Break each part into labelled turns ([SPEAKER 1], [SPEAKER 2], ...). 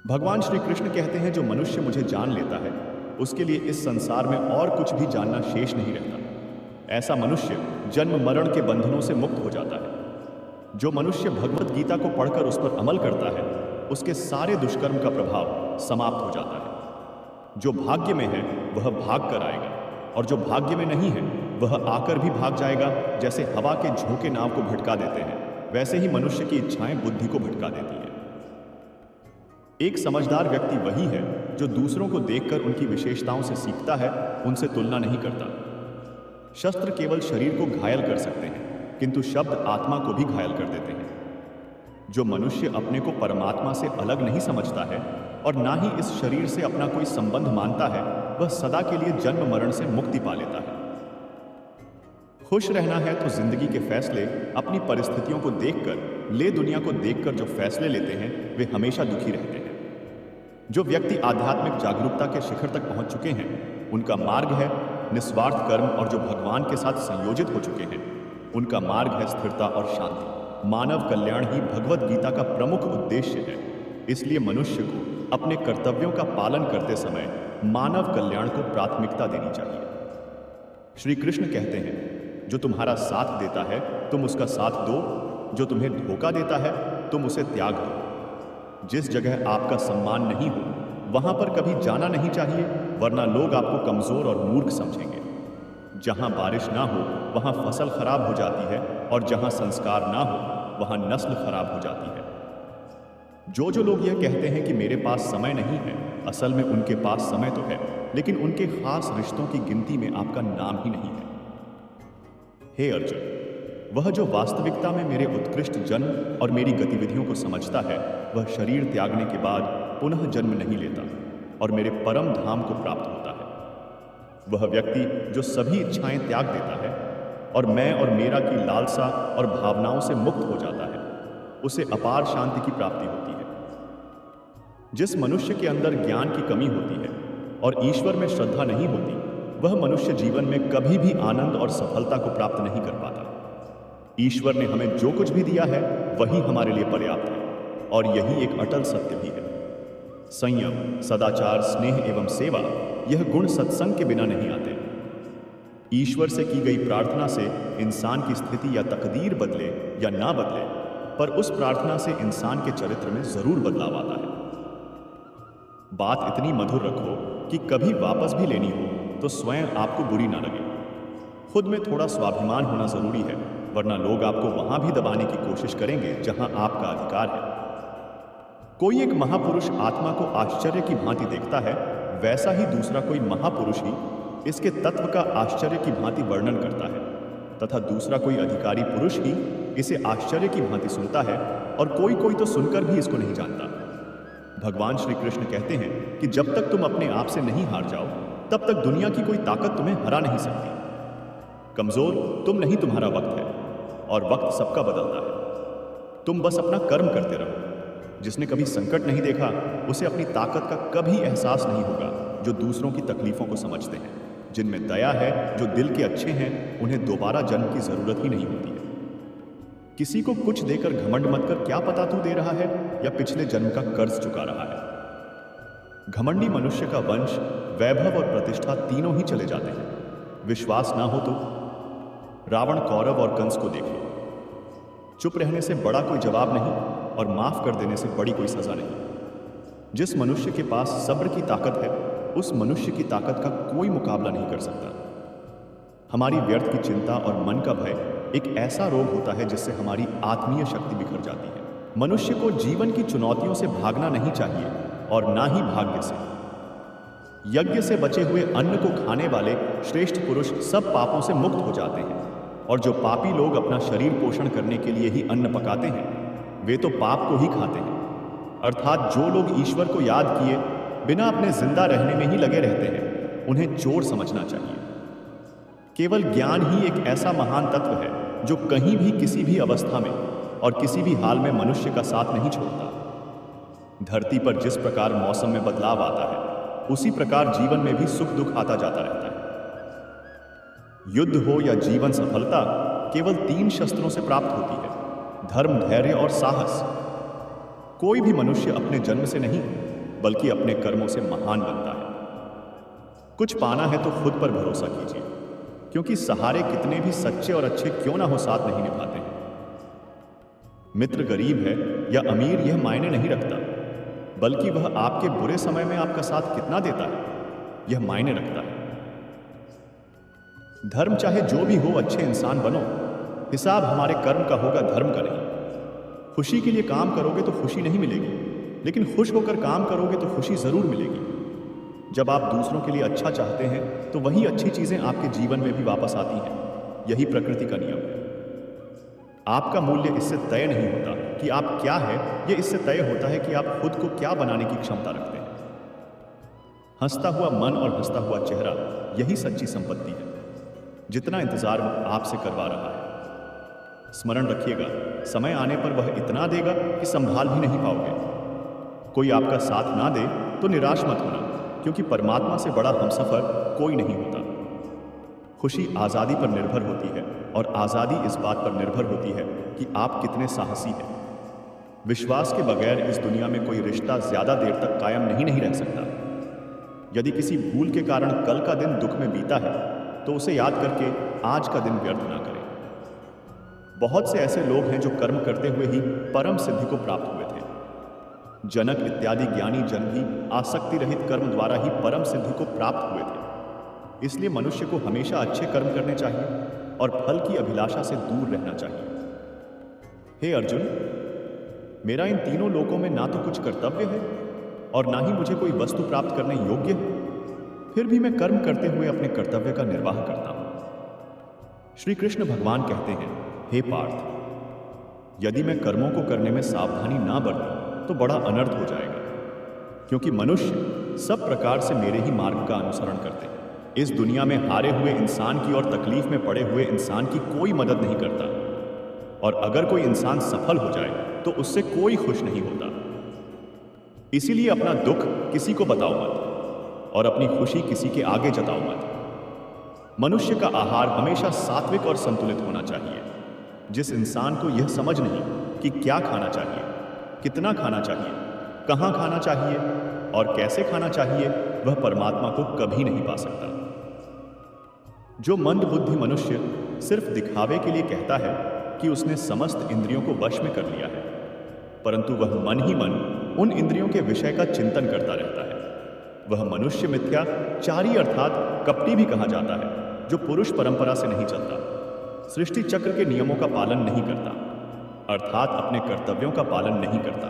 [SPEAKER 1] भगवान श्री कृष्ण कहते हैं, जो मनुष्य मुझे जान लेता है उसके लिए इस संसार में और कुछ भी जानना शेष नहीं रहता। ऐसा मनुष्य जन्म मरण के बंधनों से मुक्त हो जाता है। जो मनुष्य भगवत गीता को पढ़कर उस पर अमल करता है उसके सारे दुष्कर्म का प्रभाव समाप्त हो जाता है। जो भाग्य में है वह भाग कर आएगा और जो भाग्य में नहीं है वह आकर भी भाग जाएगा। जैसे हवा के झोंके नाव को भटका देते हैं, वैसे ही मनुष्य की इच्छाएं बुद्धि को भटका देती हैं। एक समझदार व्यक्ति वही है जो दूसरों को देखकर उनकी विशेषताओं से सीखता है, उनसे तुलना नहीं करता। शस्त्र केवल शरीर को घायल कर सकते हैं, किंतु शब्द आत्मा को भी घायल कर देते हैं। जो मनुष्य अपने को परमात्मा से अलग नहीं समझता है और ना ही इस शरीर से अपना कोई संबंध मानता है, वह सदा के लिए जन्म मरण से मुक्ति पा लेता है। खुश रहना है तो जिंदगी के फैसले अपनी परिस्थितियों को देखकर, ले दुनिया को देखकर जो फैसले लेते हैं वे हमेशा दुखी रहते हैं। जो व्यक्ति आध्यात्मिक जागरूकता के शिखर तक पहुंच चुके हैं उनका मार्ग है निस्वार्थ कर्म, और जो भगवान के साथ संयोजित हो चुके हैं उनका मार्ग है स्थिरता और शांति। मानव कल्याण ही भगवत गीता का प्रमुख उद्देश्य है। इसलिए मनुष्य को अपने कर्तव्यों का पालन करते समय मानव कल्याण को प्राथमिकता देनी चाहिए। श्री कृष्ण कहते हैं, जो तुम्हारा साथ देता है तुम उसका साथ दो, जो तुम्हें धोखा देता है तुम उसे त्याग दो। जिस जगह आपका सम्मान नहीं हो वहां पर कभी जाना नहीं चाहिए, वरना लोग आपको कमजोर और मूर्ख समझेंगे। जहां बारिश ना हो वहां फसल खराब हो जाती है, और जहां संस्कार ना हो वहां नस्ल खराब हो जाती है। जो लोग यह कहते हैं कि मेरे पास समय नहीं है, असल में उनके पास समय तो है, लेकिन उनके खास रिश्तों की गिनती में आपका नाम ही नहीं है। हे अर्जुन, वह जो वास्तविकता में मेरे उत्कृष्ट जन्म और मेरी गतिविधियों को समझता है वह शरीर त्यागने के बाद पुनः जन्म नहीं लेता और मेरे परम धाम को प्राप्त होता है। वह व्यक्ति जो सभी इच्छाएं त्याग देता है और मैं और मेरा की लालसा और भावनाओं से मुक्त हो जाता है, उसे अपार शांति की प्राप्ति होती है। जिस मनुष्य के अंदर ज्ञान की कमी होती है और ईश्वर में श्रद्धा नहीं होती, वह मनुष्य जीवन में कभी भी आनंद और सफलता को प्राप्त नहीं कर पाता। ईश्वर ने हमें जो कुछ भी दिया है वही हमारे लिए पर्याप्त है, और यही एक अटल सत्य भी है। संयम, सदाचार, स्नेह एवं सेवा, यह गुण सत्संग के बिना नहीं आते। ईश्वर से की गई प्रार्थना से इंसान की स्थिति या तकदीर बदले या ना बदले, पर उस प्रार्थना से इंसान के चरित्र में जरूर बदलाव आता है। बात इतनी मधुर रखो कि कभी वापस भी लेनी हो तो स्वयं आपको बुरी ना लगे। खुद में थोड़ा स्वाभिमान होना जरूरी है, वरना लोग आपको वहां भी दबाने की कोशिश करेंगे जहां आपका अधिकार है। कोई एक महापुरुष आत्मा को आश्चर्य की भांति देखता है, वैसा ही दूसरा कोई महापुरुष ही इसके तत्व का आश्चर्य की भांति वर्णन करता है, तथा दूसरा कोई अधिकारी पुरुष ही इसे आश्चर्य की भांति सुनता है, और कोई कोई तो सुनकर भी इसको नहीं जानता। भगवान श्री कृष्ण कहते हैं कि जब तक तुम अपने आप से नहीं हार जाओ तब तक दुनिया की कोई ताकत तुम्हें हरा नहीं सकती। कमजोर तुम नहीं, तुम्हारा वक्त है, और वक्त सबका बदलता है। तुम बस अपना कर्म करते रहो। जिसने कभी संकट नहीं देखा उसे अपनी ताकत का कभी एहसास नहीं होगा। जो दूसरों की तकलीफों को समझते हैं, जिनमें दया है, जो दिल के अच्छे हैं, उन्हें दोबारा जन्म की जरूरत ही नहीं होती है। किसी को कुछ देकर घमंड मत कर, क्या पता तू दे रहा है या पिछले जन्म का कर्ज चुका रहा है। घमंडी मनुष्य का वंश, वैभव और प्रतिष्ठा तीनों ही चले जाते हैं। विश्वास ना हो तो रावण, कौरव और कंस को देख लो। चुप रहने से बड़ा कोई जवाब नहीं, और माफ कर देने से बड़ी कोई सजा नहीं। जिस मनुष्य के पास सब्र की ताकत है उस मनुष्य की ताकत का कोई मुकाबला नहीं कर सकता। हमारी व्यर्थ की चिंता और मन का भय एक ऐसा रोग होता है जिससे हमारी आत्मीय शक्ति बिखर जाती है। मनुष्य को जीवन की चुनौतियों से भागना नहीं चाहिए और ना ही भाग्य से। यज्ञ से बचे हुए अन्न को खाने वाले श्रेष्ठ पुरुष सब पापों से मुक्त हो जाते हैं, और जो पापी लोग अपना शरीर पोषण करने के लिए ही अन्न पकाते हैं वे तो पाप को ही खाते हैं। अर्थात जो लोग ईश्वर को याद किए बिना अपने जिंदा रहने में ही लगे रहते हैं उन्हें चोर समझना चाहिए। केवल ज्ञान ही एक ऐसा महान तत्व है जो कहीं भी किसी भी अवस्था में और किसी भी हाल में मनुष्य का साथ नहीं छोड़ता। धरती पर जिस प्रकार मौसम में बदलाव आता है उसी प्रकार जीवन में भी सुख दुख आता जाता रहता है। युद्ध हो या जीवन सफलता केवल 3 शस्त्रों से प्राप्त होती है: धर्म, धैर्य और साहस। कोई भी मनुष्य अपने जन्म से नहीं बल्कि अपने कर्मों से महान बनता है। कुछ पाना है तो खुद पर भरोसा कीजिए, क्योंकि सहारे कितने भी सच्चे और अच्छे क्यों ना हो साथ नहीं निभाते हैं। मित्र गरीब है या अमीर यह मायने नहीं रखता, बल्कि वह आपके बुरे समय में आपका साथ कितना देता है यह मायने रखता है। धर्म चाहे जो भी हो, अच्छे इंसान बनो। हिसाब हमारे कर्म का होगा, धर्म का नहीं। खुशी के लिए काम करोगे तो खुशी नहीं मिलेगी, लेकिन खुश होकर काम करोगे तो खुशी जरूर मिलेगी। जब आप दूसरों के लिए अच्छा चाहते हैं तो वही अच्छी चीजें आपके जीवन में भी वापस आती हैं। यही प्रकृति का नियम है। आपका मूल्य इससे तय नहीं होता कि आप क्या है, यह इससे तय होता है कि आप खुद को क्या बनाने की क्षमता रखते हैं। हंसता हुआ मन और हंसता हुआ चेहरा, यही सच्ची संपत्ति है। जितना इंतजार आपसे करवा रहा है, स्मरण रखिएगा, समय आने पर वह इतना देगा कि संभाल भी नहीं पाओगे। कोई आपका साथ ना दे तो निराश मत होना, क्योंकि परमात्मा से बड़ा हमसफर कोई नहीं होता। खुशी आज़ादी पर निर्भर होती है, और आज़ादी इस बात पर निर्भर होती है कि आप कितने साहसी हैं। विश्वास के बगैर इस दुनिया में कोई रिश्ता ज्यादा देर तक कायम नहीं रह सकता। यदि किसी भूल के कारण कल का दिन दुख में बीता है तो उसे याद करके आज का दिन व्यर्थ ना करें। बहुत से ऐसे लोग हैं जो कर्म करते हुए ही परम सिद्धि को प्राप्त हुए थे। जनक इत्यादि ज्ञानी जन भी आसक्ति रहित कर्म द्वारा ही परम सिद्धि को प्राप्त हुए थे। इसलिए मनुष्य को हमेशा अच्छे कर्म करने चाहिए और फल की अभिलाषा से दूर रहना चाहिए। हे अर्जुन, मेरा इन तीनों लोकों में ना तो कुछ कर्तव्य है और ना ही मुझे कोई वस्तु प्राप्त करने योग्य है, फिर भी मैं कर्म करते हुए अपने कर्तव्य का निर्वाह करता हूं। श्री कृष्ण भगवान कहते हैं, हे पार्थ, यदि मैं कर्मों को करने में सावधानी ना बरतूं तो बड़ा अनर्थ हो जाएगा, क्योंकि मनुष्य सब प्रकार से मेरे ही मार्ग का अनुसरण करते हैं। इस दुनिया में हारे हुए इंसान की और तकलीफ में पड़े हुए इंसान की कोई मदद नहीं करता, और अगर कोई इंसान सफल हो जाए तो उससे कोई खुश नहीं होता। इसीलिए अपना दुख किसी को बताओ मत और अपनी खुशी किसी के आगे जताओ मत। मनुष्य का आहार हमेशा सात्विक और संतुलित होना चाहिए। जिस इंसान को यह समझ नहीं कि क्या खाना चाहिए, कितना खाना चाहिए, कहां खाना चाहिए और कैसे खाना चाहिए, वह परमात्मा को कभी नहीं पा सकता। जो मंद बुद्धि मनुष्य सिर्फ दिखावे के लिए कहता है कि उसने समस्त इंद्रियों को वश में कर लिया है, परंतु वह मन ही मन उन इंद्रियों के विषय का चिंतन करता रहता है, वह मनुष्य मिथ्याचारी अर्थात कपटी भी कहा जाता है, जो पुरुष परंपरा से नहीं चलता, सृष्टि चक्र के नियमों का पालन नहीं करता, अर्थात अपने कर्तव्यों का पालन नहीं करता।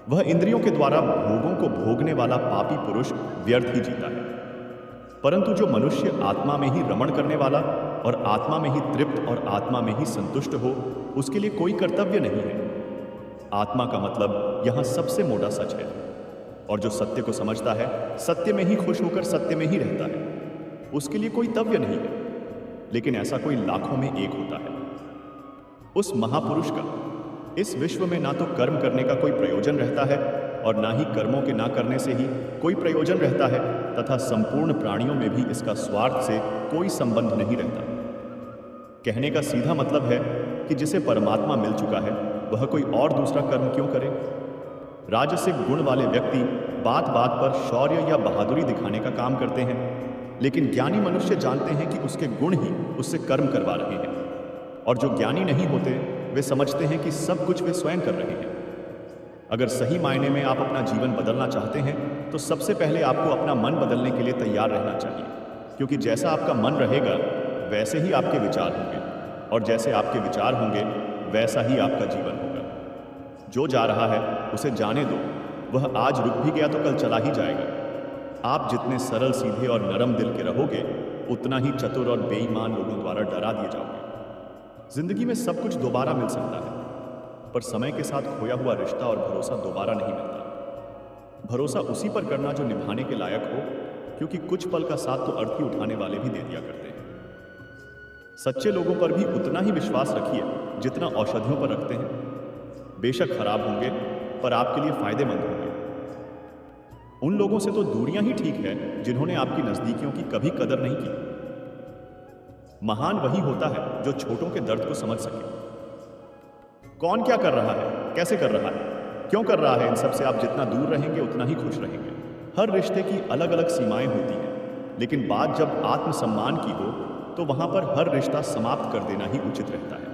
[SPEAKER 1] वह इंद्रियों के द्वारा भोगों को भोगने वाला पापी पुरुष व्यर्थ ही जीता है। परंतु जो मनुष्य आत्मा में ही रमण करने वाला और आत्मा में ही तृप्त और आत्मा में ही संतुष्ट हो, उसके लिए कोई कर्तव्य नहीं है। आत्मा का मतलब यहां सबसे मोटा सच है, और जो सत्य को समझता है सत्य में ही खुश होकर सत्य में ही रहता है, उसके लिए कोई तव्य नहीं है। लेकिन ऐसा कोई लाखों में एक होता है। उस महापुरुष का इस विश्व में ना तो कर्म करने का कोई प्रयोजन रहता है और ना ही कर्मों के ना करने से ही कोई प्रयोजन रहता है, तथा संपूर्ण प्राणियों में भी इसका स्वार्थ से कोई संबंध नहीं रहता। कहने का सीधा मतलब है कि जिसे परमात्मा मिल चुका है वह कोई और दूसरा कर्म क्यों करे। राजसिक गुण वाले व्यक्ति बात बात पर शौर्य या बहादुरी दिखाने का काम करते हैं, लेकिन ज्ञानी मनुष्य जानते हैं कि उसके गुण ही उससे कर्म करवा रहे हैं, और जो ज्ञानी नहीं होते वे समझते हैं कि सब कुछ वे स्वयं कर रहे हैं। अगर सही मायने में आप अपना जीवन बदलना चाहते हैं तो सबसे पहले आपको अपना मन बदलने के लिए तैयार रहना चाहिए, क्योंकि जैसा आपका मन रहेगा वैसे ही आपके विचार होंगे, और जैसे आपके विचार होंगे वैसा ही आपका जीवन होगा। जो जा रहा है उसे जाने दो, वह आज रुक भी गया तो कल चला ही जाएगा। आप जितने सरल सीधे और नरम दिल के रहोगे, उतना ही चतुर और बेईमान लोगों द्वारा डरा दिए जाओगे। जिंदगी में सब कुछ दोबारा मिल सकता है, पर समय के साथ खोया हुआ रिश्ता और भरोसा दोबारा नहीं मिलता। भरोसा उसी पर करना जो निभाने के लायक हो, क्योंकि कुछ पल का साथ तो अर्थी उठाने वाले भी दे दिया करते हैं। सच्चे लोगों पर भी उतना ही विश्वास रखिए जितना औषधियों पर रखते हैं। बेशक खराब होंगे पर आपके लिए फायदेमंद होंगे। उन लोगों से तो दूरियां ही ठीक है जिन्होंने आपकी नजदीकियों की कभी कदर नहीं की। महान वही होता है जो छोटों के दर्द को समझ सके। कौन क्या कर रहा है, कैसे कर रहा है, क्यों कर रहा है? इन सब से आप जितना दूर रहेंगे उतना ही खुश रहेंगे। हर रिश्ते की अलग अलग सीमाएं होती हैं, लेकिन बात जब आत्मसम्मान की हो तो वहां पर हर रिश्ता समाप्त कर देना ही उचित रहता है।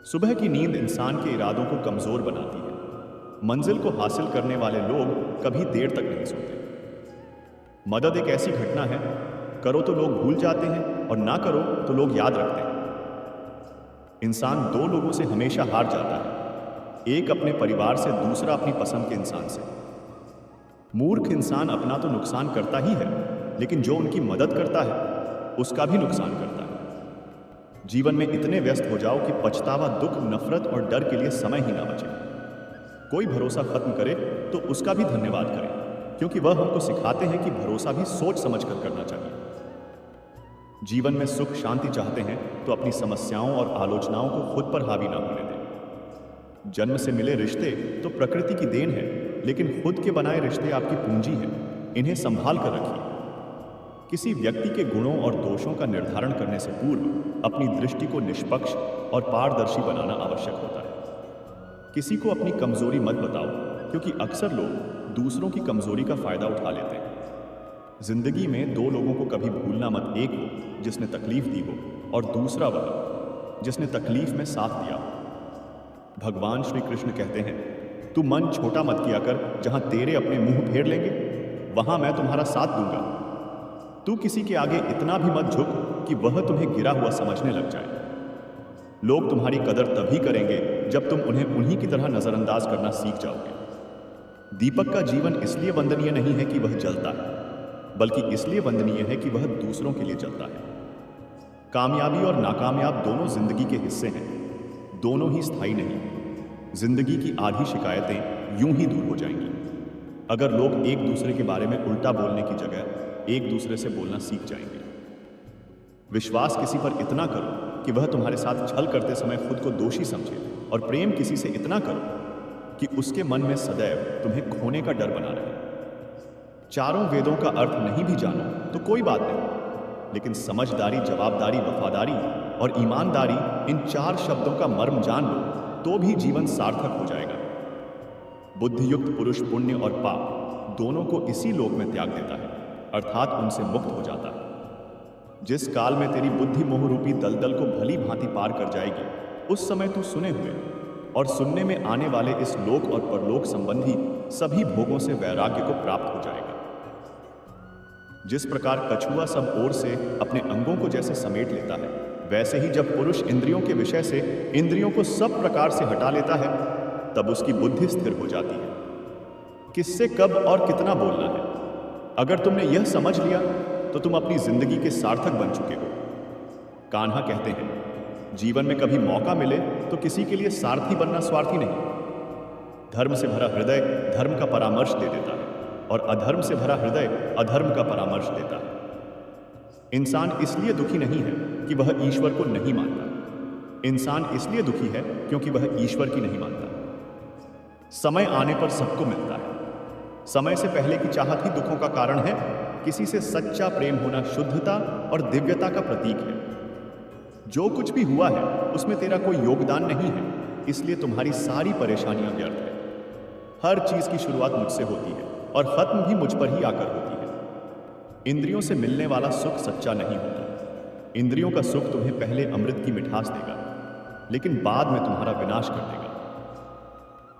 [SPEAKER 1] सुबह की नींद इंसान के इरादों को कमजोर बनाती है। मंजिल को हासिल करने वाले लोग कभी देर तक नहीं सोते। मदद एक ऐसी घटना है, करो तो लोग भूल जाते हैं और ना करो तो लोग याद रखते हैं। इंसान दो लोगों से हमेशा हार जाता है, एक अपने परिवार से, दूसरा अपनी पसंद के इंसान से। मूर्ख इंसान अपना तो नुकसान करता ही है, लेकिन जो उनकी मदद करता है उसका भी नुकसान करता है। जीवन में इतने व्यस्त हो जाओ कि पछतावा, दुख, नफरत और डर के लिए समय ही ना बचे। कोई भरोसा खत्म करे तो उसका भी धन्यवाद करें, क्योंकि वह हमको सिखाते हैं कि भरोसा भी सोच समझ कर करना चाहिए। जीवन में सुख शांति चाहते हैं तो अपनी समस्याओं और आलोचनाओं को खुद पर हावी ना होने दें। जन्म से मिले रिश्ते तो प्रकृति की देन है, लेकिन खुद के बनाए रिश्ते आपकी पूंजी हैं, इन्हें संभाल कर रखिए। किसी व्यक्ति के गुणों और दोषों का निर्धारण करने से पूर्व अपनी दृष्टि को निष्पक्ष और पारदर्शी बनाना आवश्यक होता है। किसी को अपनी कमजोरी मत बताओ, क्योंकि अक्सर लोग दूसरों की कमजोरी का फायदा उठा लेते हैं। जिंदगी में दो लोगों को कभी भूलना मत, एक हो जिसने तकलीफ दी हो और दूसरा वह जिसने तकलीफ में साथ दिया हो। भगवान श्री कृष्ण कहते हैं, तू मन छोटा मत किया कर, जहां तेरे अपने मुंह फेर लेंगे वहां मैं तुम्हारा साथ दूंगा। तू किसी के आगे इतना भी मत झुक कि वह तुम्हें गिरा हुआ समझने लग जाए। लोग तुम्हारी कदर तभी करेंगे जब तुम उन्हें उन्हीं की तरह नजरअंदाज करना सीख जाओगे। दीपक का जीवन इसलिए वंदनीय नहीं है कि वह जलता है, बल्कि इसलिए वंदनीय है कि वह दूसरों के लिए जलता है। कामयाबी और नाकामयाब दोनों जिंदगी के हिस्से हैं, दोनों ही स्थायी नहीं। जिंदगी की आधी शिकायतें यूं ही दूर हो जाएंगी अगर लोग एक दूसरे के बारे में उल्टा बोलने की जगह एक दूसरे से बोलना सीख जाएंगे। विश्वास किसी पर इतना करो कि वह तुम्हारे साथ छल करते समय खुद को दोषी समझे, और प्रेम किसी से इतना करो कि उसके मन में सदैव तुम्हें खोने का डर बना रहे। चारों वेदों का अर्थ नहीं भी जानो तो कोई बात नहीं, लेकिन समझदारी, जवाबदारी, वफादारी और ईमानदारी, इन चार शब्दों का मर्म जान लो तो भी जीवन सार्थक हो जाएगा। बुद्धियुक्त पुरुष पुण्य और पाप दोनों को इसी लोक में त्याग देता है, अर्थात उनसे मुक्त हो जाता है। जिस काल में तेरी बुद्धि मोह रूपी दलदल को भली भांति पार कर जाएगी, उस समय तू सुने हुए और सुनने में आने वाले इस लोक और परलोक संबंधी सभी भोगों से वैराग्य को प्राप्त हो जाएगा। जिस प्रकार कछुआ सब ओर से अपने अंगों को जैसे समेट लेता है, वैसे ही जब पुरुष इंद्रियों के विषय से इंद्रियों को सब प्रकार से हटा लेता है, तब उसकी बुद्धि स्थिर हो जाती है। किससे कब और कितना बोलना है, अगर तुमने यह समझ लिया तो तुम अपनी जिंदगी के सार्थक बन चुके हो। कान्हा कहते हैं, जीवन में कभी मौका मिले तो किसी के लिए सारथी बनना स्वार्थी नहीं। धर्म से भरा हृदय धर्म का परामर्श दे देता है, और अधर्म से भरा हृदय अधर्म का परामर्श देता है। इंसान इसलिए दुखी नहीं है कि वह ईश्वर को नहीं मानता। इंसान इसलिए दुखी है क्योंकि वह ईश्वर की नहीं मानता। समय आने पर सबको मिलता है। समय से पहले की चाहत ही दुखों का कारण है। किसी से सच्चा प्रेम होना शुद्धता और दिव्यता का प्रतीक है। जो कुछ भी हुआ है उसमें तेरा कोई योगदान नहीं है, इसलिए तुम्हारी सारी परेशानियां व्यर्थ है। हर चीज की शुरुआत मुझसे होती है और खत्म भी मुझ पर ही आकर होती है। इंद्रियों से मिलने वाला सुख सच्चा नहीं होता। इंद्रियों का सुख तुम्हें पहले अमृत की मिठास देगा, लेकिन बाद में तुम्हारा विनाश कर देगा।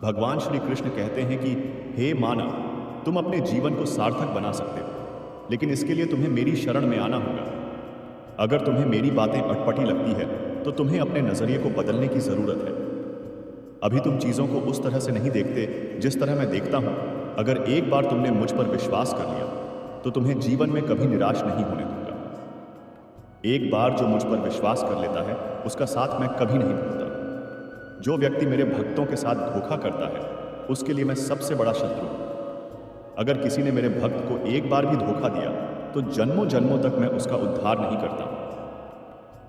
[SPEAKER 1] भगवान श्री कृष्ण कहते हैं कि हे मानव, तुम अपने जीवन को सार्थक बना सकते हो, लेकिन इसके लिए तुम्हें मेरी शरण में आना होगा। अगर तुम्हें मेरी बातें अटपटी लगती है तो तुम्हें अपने नजरिए को बदलने की जरूरत है। अभी तुम चीजों को उस तरह से नहीं देखते जिस तरह मैं देखता हूं। अगर एक बार तुमने मुझ पर विश्वास कर लिया तो तुम्हें जीवन में कभी निराश नहीं होने दूंगा। एक बार जो मुझ पर विश्वास कर लेता है उसका साथ मैं कभी नहीं भूलता। जो व्यक्ति मेरे भक्तों के साथ धोखा करता है उसके लिए मैं सबसे बड़ा शत्रु हूं। अगर किसी ने मेरे भक्त को एक बार भी धोखा दिया तो जन्मों जन्मों तक मैं उसका उद्धार नहीं करता।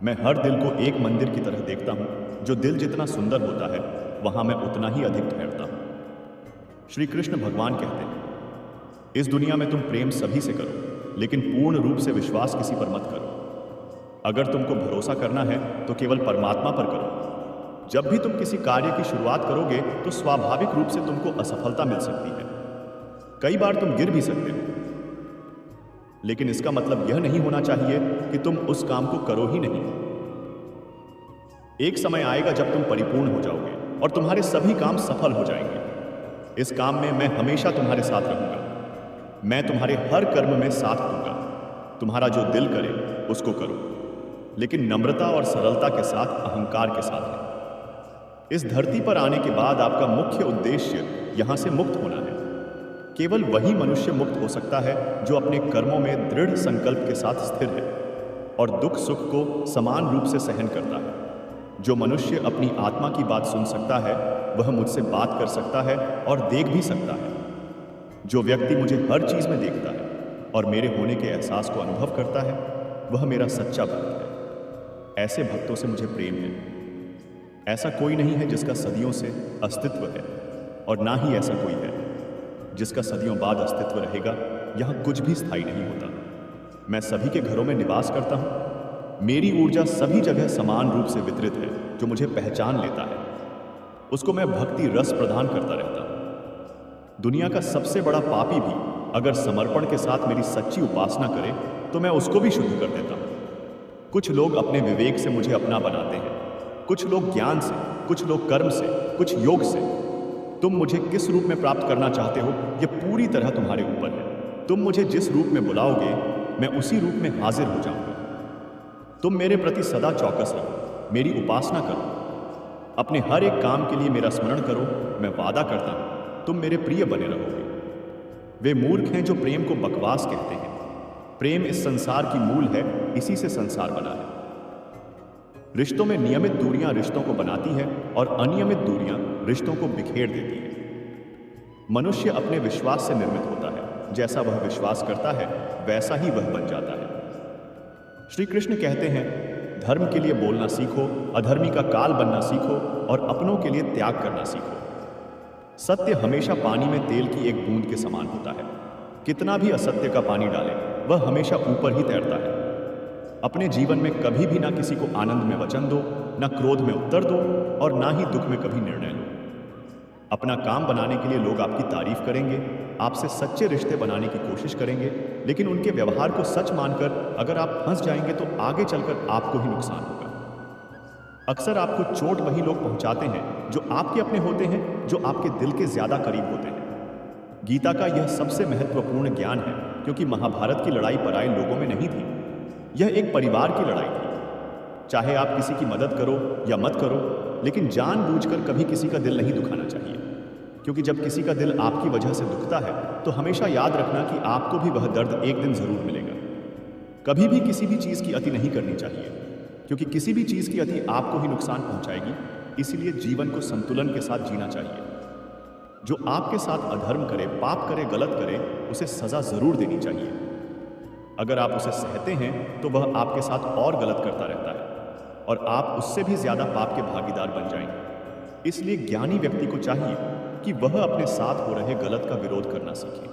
[SPEAKER 1] मैं हर दिल को एक मंदिर की तरह देखता हूं। जो दिल जितना सुंदर होता है वहां मैं उतना ही अधिक ठहरता हूं। श्री कृष्ण भगवान कहते हैं, इस दुनिया में तुम प्रेम सभी से करो, लेकिन पूर्ण रूप से विश्वास किसी पर मत करो। अगर तुमको भरोसा करना है तो केवल परमात्मा पर करो। जब भी तुम किसी कार्य की शुरुआत करोगे तो स्वाभाविक रूप से तुमको असफलता मिल सकती है। कई बार तुम गिर भी सकते हो, लेकिन इसका मतलब यह नहीं होना चाहिए कि तुम उस काम को करो ही नहीं। एक समय आएगा जब तुम परिपूर्ण हो जाओगे और तुम्हारे सभी काम सफल हो जाएंगे। इस काम में मैं हमेशा तुम्हारे साथ रहूंगा। मैं तुम्हारे हर कर्म में साथ दूंगा। तुम्हारा जो दिल करे उसको करो, लेकिन नम्रता और सरलता के साथ, अहंकार के साथ नहीं। इस धरती पर आने के बाद आपका मुख्य उद्देश्य यहां से मुक्त होना है। केवल वही मनुष्य मुक्त हो सकता है जो अपने कर्मों में दृढ़ संकल्प के साथ स्थिर है और दुख सुख को समान रूप से सहन करता है। जो मनुष्य अपनी आत्मा की बात सुन सकता है वह मुझसे बात कर सकता है और देख भी सकता है। जो व्यक्ति मुझे हर चीज में देखता है और मेरे होने के एहसास को अनुभव करता है वह मेरा सच्चा भक्त है। ऐसे भक्तों से मुझे प्रेम है। ऐसा कोई नहीं है जिसका सदियों से अस्तित्व है, और ना ही ऐसा कोई है जिसका सदियों बाद अस्तित्व रहेगा। यहां कुछ भी स्थायी नहीं होता। मैं सभी के घरों में निवास करता हूं। मेरी ऊर्जा सभी जगह समान रूप से वितरित है। जो मुझे पहचान लेता है उसको मैं भक्ति रस प्रदान करता रहता हूं। दुनिया का सबसे बड़ा पापी भी अगर समर्पण के साथ मेरी सच्ची उपासना करे तो मैं उसको भी शुद्ध कर देता हूं। कुछ लोग अपने विवेक से मुझे अपना बनाते हैं, कुछ लोग ज्ञान से, कुछ लोग कर्म से, कुछ योग से। तुम मुझे किस रूप में प्राप्त करना चाहते हो यह पूरी तरह तुम्हारे ऊपर है। तुम मुझे जिस रूप में बुलाओगे मैं उसी रूप में हाजिर हो जाऊंगा। तुम मेरे प्रति सदा चौकस रहो, मेरी उपासना करो, अपने हर एक काम के लिए मेरा स्मरण करो। मैं वादा करता हूं तुम मेरे प्रिय बने रहोगे। वे मूर्ख हैं जो प्रेम को बकवास कहते हैं। प्रेम इस संसार की मूल है, इसी से संसार बना है। रिश्तों में नियमित दूरियां रिश्तों को बनाती है और अनियमित दूरियां रिश्तों को बिखेर देती है। मनुष्य अपने विश्वास से निर्मित होता है। जैसा वह विश्वास करता है वैसा ही वह बन जाता है। श्री कृष्ण कहते हैं, धर्म के लिए बोलना सीखो, अधर्मी का काल बनना सीखो और अपनों के लिए त्याग करना सीखो। सत्य हमेशा पानी में तेल की एक बूंद के समान होता है। कितना भी असत्य का पानी डालें वह हमेशा ऊपर ही तैरता है। अपने जीवन में कभी भी ना किसी को आनंद में वचन दो, ना क्रोध में उत्तर दो और ना ही दुख में कभी निर्णय लो। अपना काम बनाने के लिए लोग आपकी तारीफ करेंगे, आपसे सच्चे रिश्ते बनाने की कोशिश करेंगे, लेकिन उनके व्यवहार को सच मानकर अगर आप फंस जाएंगे तो आगे चलकर आपको ही नुकसान होगा। अक्सर आपको चोट वही लोग पहुंचाते हैं जो आपके अपने होते हैं, जो आपके दिल के ज्यादा करीब होते हैं। गीता का यह सबसे महत्वपूर्ण ज्ञान है, क्योंकि महाभारत की लड़ाई पराये लोगों में नहीं थी। यह एक परिवार की लड़ाई थी। चाहे आप किसी की मदद करो या मत करो, लेकिन जानबूझकर कभी किसी का दिल नहीं दुखाना चाहिए, क्योंकि जब किसी का दिल आपकी वजह से दुखता है तो हमेशा याद रखना कि आपको भी वह दर्द एक दिन जरूर मिलेगा। कभी भी किसी भी चीज की अति नहीं करनी चाहिए, क्योंकि किसी भी चीज की अति आपको ही नुकसान पहुंचाएगी। इसीलिए जीवन को संतुलन के साथ जीना चाहिए। जो आपके साथ अधर्म करे, पाप करे, गलत करे, उसे सजा जरूर देनी चाहिए। अगर आप उसे सहते हैं तो वह आपके साथ और गलत करता रहता है और आप उससे भी ज्यादा पाप के भागीदार बन जाएंगे। इसलिए ज्ञानी व्यक्ति को चाहिए कि वह अपने साथ हो रहे गलत का विरोध करना सीखे।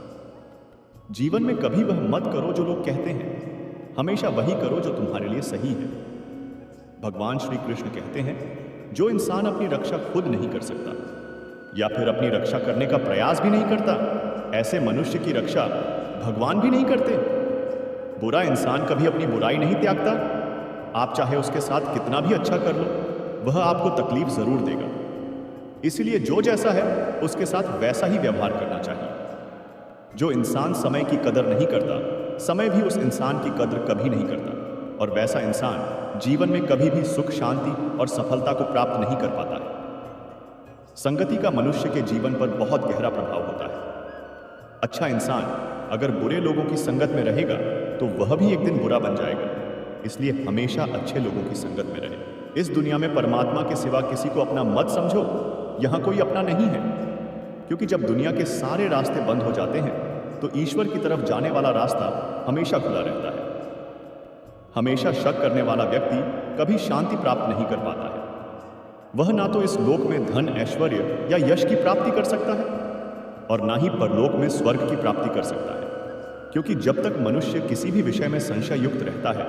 [SPEAKER 1] जीवन में कभी वह मत करो जो लोग कहते हैं, हमेशा वही करो जो तुम्हारे लिए सही है। भगवान श्री कृष्ण कहते हैं, जो इंसान अपनी रक्षा खुद नहीं कर सकता या फिर अपनी रक्षा करने का प्रयास भी नहीं करता, ऐसे मनुष्य की रक्षा भगवान भी नहीं करते। बुरा इंसान कभी अपनी बुराई नहीं त्यागता। आप चाहे उसके साथ कितना भी अच्छा कर लो, वह आपको तकलीफ जरूर देगा। इसलिए जो जैसा है उसके साथ वैसा ही व्यवहार करना चाहिए। जो इंसान समय की कदर नहीं करता, समय भी उस इंसान की कदर कभी नहीं करता, और वैसा इंसान जीवन में कभी भी सुख, शांति और सफलता को प्राप्त नहीं कर पाता है। संगति का मनुष्य के जीवन पर बहुत गहरा प्रभाव होता है। अच्छा इंसान अगर बुरे लोगों की संगत में रहेगा तो वह भी एक दिन बुरा बन जाएगा। इसलिए हमेशा अच्छे लोगों की संगत में रहे। इस दुनिया में परमात्मा के सिवा किसी को अपना मत समझो। यहां कोई अपना नहीं है, क्योंकि जब दुनिया के सारे रास्ते बंद हो जाते हैं तो ईश्वर की तरफ जाने वाला रास्ता हमेशा खुला रहता है। हमेशा शक करने वाला व्यक्ति कभी शांति प्राप्त नहीं कर पाता है। वह ना तो इस लोक में धन, ऐश्वर्य या यश की प्राप्ति कर सकता है और ना ही परलोक में स्वर्ग की प्राप्ति कर सकता है, क्योंकि जब तक मनुष्य किसी भी विषय में संशय युक्त रहता है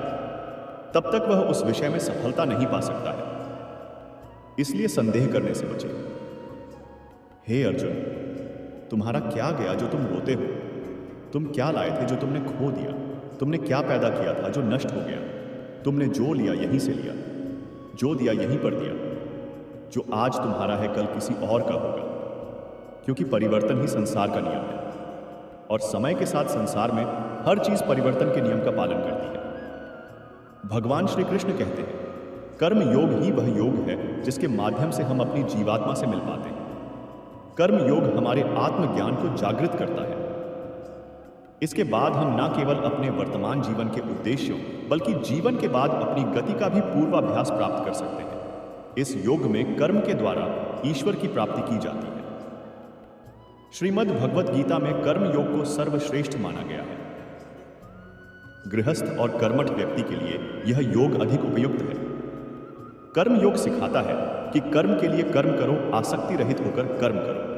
[SPEAKER 1] तब तक वह उस विषय में सफलता नहीं पा सकता है। इसलिए संदेह करने से बचे। हे अर्जुन, तुम्हारा क्या गया जो तुम रोते हो? तुम क्या लाए थे जो तुमने खो दिया? तुमने क्या पैदा किया था जो नष्ट हो गया? तुमने जो लिया यहीं से लिया, जो दिया यहीं पर दिया। जो आज तुम्हारा है कल किसी और का होगा, क्योंकि परिवर्तन ही संसार का नियम है और समय के साथ संसार में हर चीज परिवर्तन के नियम का पालन करती है। भगवान श्री कृष्ण कहते हैं, कर्म योग ही वह योग है जिसके माध्यम से हम अपनी जीवात्मा से मिल पाते हैं। कर्म योग हमारे आत्मज्ञान को जागृत करता है। इसके बाद हम न केवल अपने वर्तमान जीवन के उद्देश्यों बल्कि जीवन के बाद अपनी गति का भी पूर्वाभ्यास प्राप्त कर सकते हैं। इस योग में कर्म के द्वारा ईश्वर की प्राप्ति की जाती है। श्रीमद् भगवत गीता में कर्म योग को सर्वश्रेष्ठ माना गया है। गृहस्थ और कर्मठ व्यक्ति के लिए यह योग अधिक उपयुक्त है। कर्म योग सिखाता है कि कर्म के लिए कर्म करो, आसक्ति रहित होकर कर्म करो।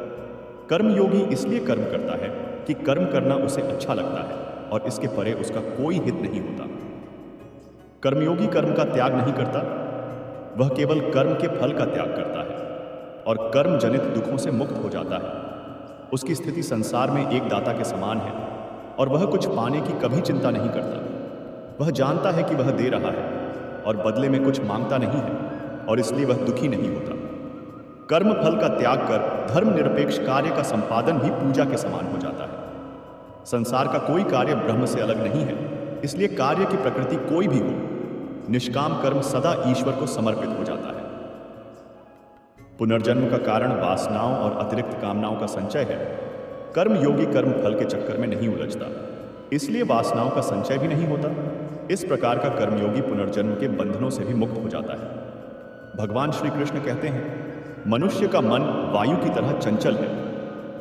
[SPEAKER 1] कर्म योगी इसलिए कर्म करता है कि कर्म करना उसे अच्छा लगता है और इसके परे उसका कोई हित नहीं होता। कर्मयोगी कर्म का त्याग नहीं करता, वह केवल कर्म के फल का त्याग करता है और कर्म जनित दुखों से मुक्त हो जाता है। उसकी स्थिति संसार में एक दाता के समान है और वह कुछ पाने की कभी चिंता नहीं करता। वह जानता है कि वह दे रहा है और बदले में कुछ मांगता नहीं है और इसलिए वह दुखी नहीं होता। कर्म फल का त्याग कर धर्मनिरपेक्ष कार्य का संपादन भी पूजा के समान हो जाता है। संसार का कोई कार्य ब्रह्म से अलग नहीं है, इसलिए कार्य की प्रकृति कोई भी हो, निष्काम कर्म सदा ईश्वर को समर्पित हो जाता है। पुनर्जन्म का कारण वासनाओं और अतिरिक्त कामनाओं का संचय है। कर्म योगी कर्म फल के चक्कर में नहीं उलझता, इसलिए वासनाओं का संचय भी नहीं होता। इस प्रकार का कर्मयोगी पुनर्जन्म के बंधनों से भी मुक्त हो जाता है। भगवान श्री कृष्ण कहते हैं, मनुष्य का मन वायु की तरह चंचल है।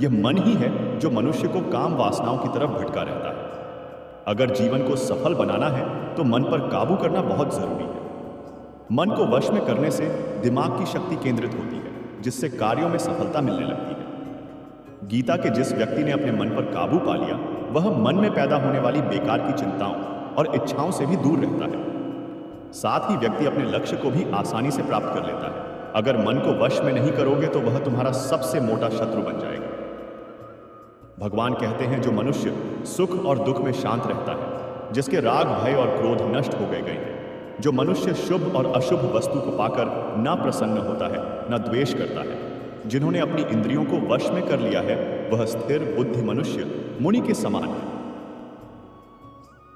[SPEAKER 1] यह मन ही है जो मनुष्य को काम वासनाओं की तरफ भटका रहता है। अगर जीवन को सफल बनाना है तो मन पर काबू करना बहुत जरूरी है। मन को वश में करने से दिमाग की शक्ति केंद्रित होती है, जिससे कार्यों में सफलता मिलने लगती है। गीता के जिस व्यक्ति ने अपने मन पर काबू पा लिया, वह मन में पैदा होने वाली बेकार की चिंताओं और इच्छाओं से भी दूर रहता है। साथ ही व्यक्ति अपने लक्ष्य को भी आसानी से प्राप्त कर लेता है। अगर मन को वश में नहीं करोगे तो वह तुम्हारा सबसे मोटा शत्रु बन जाएगा। भगवान कहते हैं, जो मनुष्य सुख और दुख में शांत रहता है, जिसके राग भय और क्रोध नष्ट हो गए हैं, जो मनुष्य शुभ और अशुभ वस्तु को पाकर न प्रसन्न होता है न द्वेष करता है, जिन्होंने अपनी इंद्रियों को वश में कर लिया है, वह स्थिर बुद्धि मनुष्य मुनि के समान है।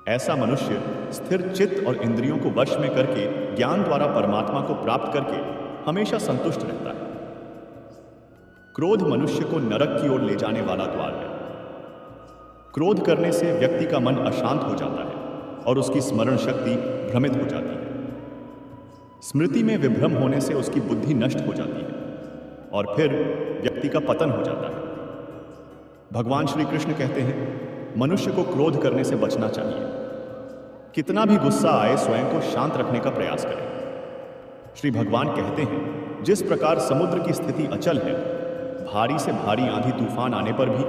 [SPEAKER 1] ऐसा मनुष्य स्थिर चित्त और इंद्रियों को वश में करके ज्ञान द्वारा परमात्मा को प्राप्त करके हमेशा संतुष्ट रहता है। क्रोध मनुष्य को नरक की ओर ले जाने वाला द्वार है। क्रोध करने से व्यक्ति का मन अशांत हो जाता है और उसकी स्मरण शक्ति भ्रमित हो जाती है। स्मृति में विभ्रम होने से उसकी बुद्धि नष्ट हो जाती है और फिर व्यक्ति का पतन हो जाता है। भगवान श्री कृष्ण कहते हैं, मनुष्य को क्रोध करने से बचना चाहिए। कितना भी गुस्सा आए, स्वयं को शांत रखने का प्रयास करें। श्री भगवान कहते हैं, जिस प्रकार समुद्र की स्थिति अचल है, भारी से भारी आंधी तूफान आने पर भी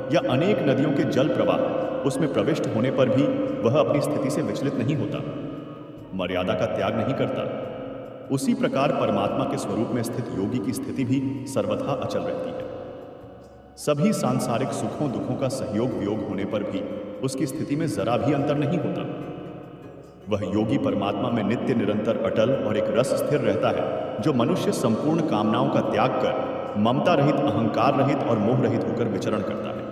[SPEAKER 1] या अनेक नदियों के जल प्रवाह उसमें प्रविष्ट होने पर भी वह अपनी स्थिति से विचलित नहीं होता, मर्यादा का त्याग नहीं करता, उसी प्रकार परमात्मा के स्वरूप में स्थित योगी की स्थिति भी सर्वथा अचल रहती है। सभी सांसारिक सुखों दुखों का सहयोग वियोग होने पर भी उसकी स्थिति में जरा भी अंतर नहीं होता। वह योगी परमात्मा में नित्य निरंतर अटल और एक रस स्थिर रहता है, जो मनुष्य संपूर्ण कामनाओं का त्याग कर ममता रहित, अहंकार रहित और मोह रहित होकर विचरण करता है।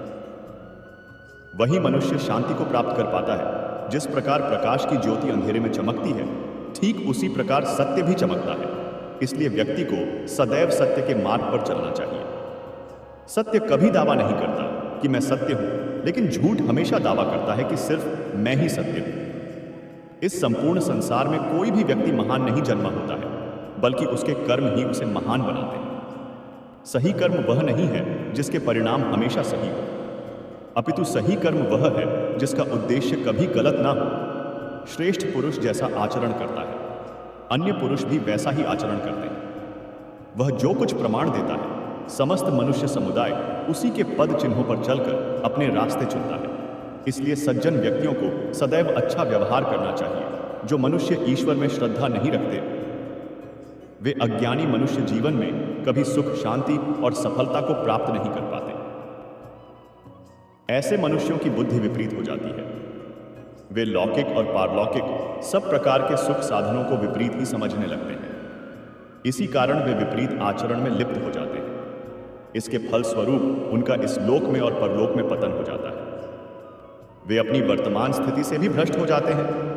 [SPEAKER 1] वही मनुष्य शांति को प्राप्त कर पाता है। जिस प्रकार प्रकाश की ज्योति अंधेरे में चमकती है, ठीक उसी प्रकार सत्य भी चमकता है। इसलिए व्यक्ति को सदैव सत्य के मार्ग पर चलना चाहिए। सत्य कभी दावा नहीं करता कि मैं सत्य हूं, लेकिन झूठ हमेशा दावा करता है कि सिर्फ मैं ही सत्य हूं। इस संपूर्ण संसार में कोई भी व्यक्ति महान नहीं जन्मा होता है, बल्कि उसके कर्म ही उसे महान बनाते हैं। सही कर्म वह नहीं है जिसके परिणाम हमेशा सही हो, अपितु सही कर्म वह है जिसका उद्देश्य कभी गलत ना हो। श्रेष्ठ पुरुष जैसा आचरण करता है, अन्य पुरुष भी वैसा ही आचरण करते हैं। वह जो कुछ प्रमाण देता है, समस्त मनुष्य समुदाय उसी के पद चिन्हों पर चलकर अपने रास्ते चुनता है। इसलिए सज्जन व्यक्तियों को सदैव अच्छा व्यवहार करना चाहिए। जो मनुष्य ईश्वर में श्रद्धा नहीं रखते, वे अज्ञानी मनुष्य जीवन में कभी सुख, शांति और सफलता को प्राप्त नहीं कर पाते। ऐसे मनुष्यों की बुद्धि विपरीत हो जाती है। वे लौकिक और पारलौकिक सब प्रकार के सुख साधनों को विपरीत ही समझने लगते हैं। इसी कारण वे विपरीत आचरण में लिप्त हो जाते हैं। इसके फलस्वरूप उनका इस लोक में और परलोक में पतन हो जाता है। वे अपनी वर्तमान स्थिति से भी भ्रष्ट हो जाते हैं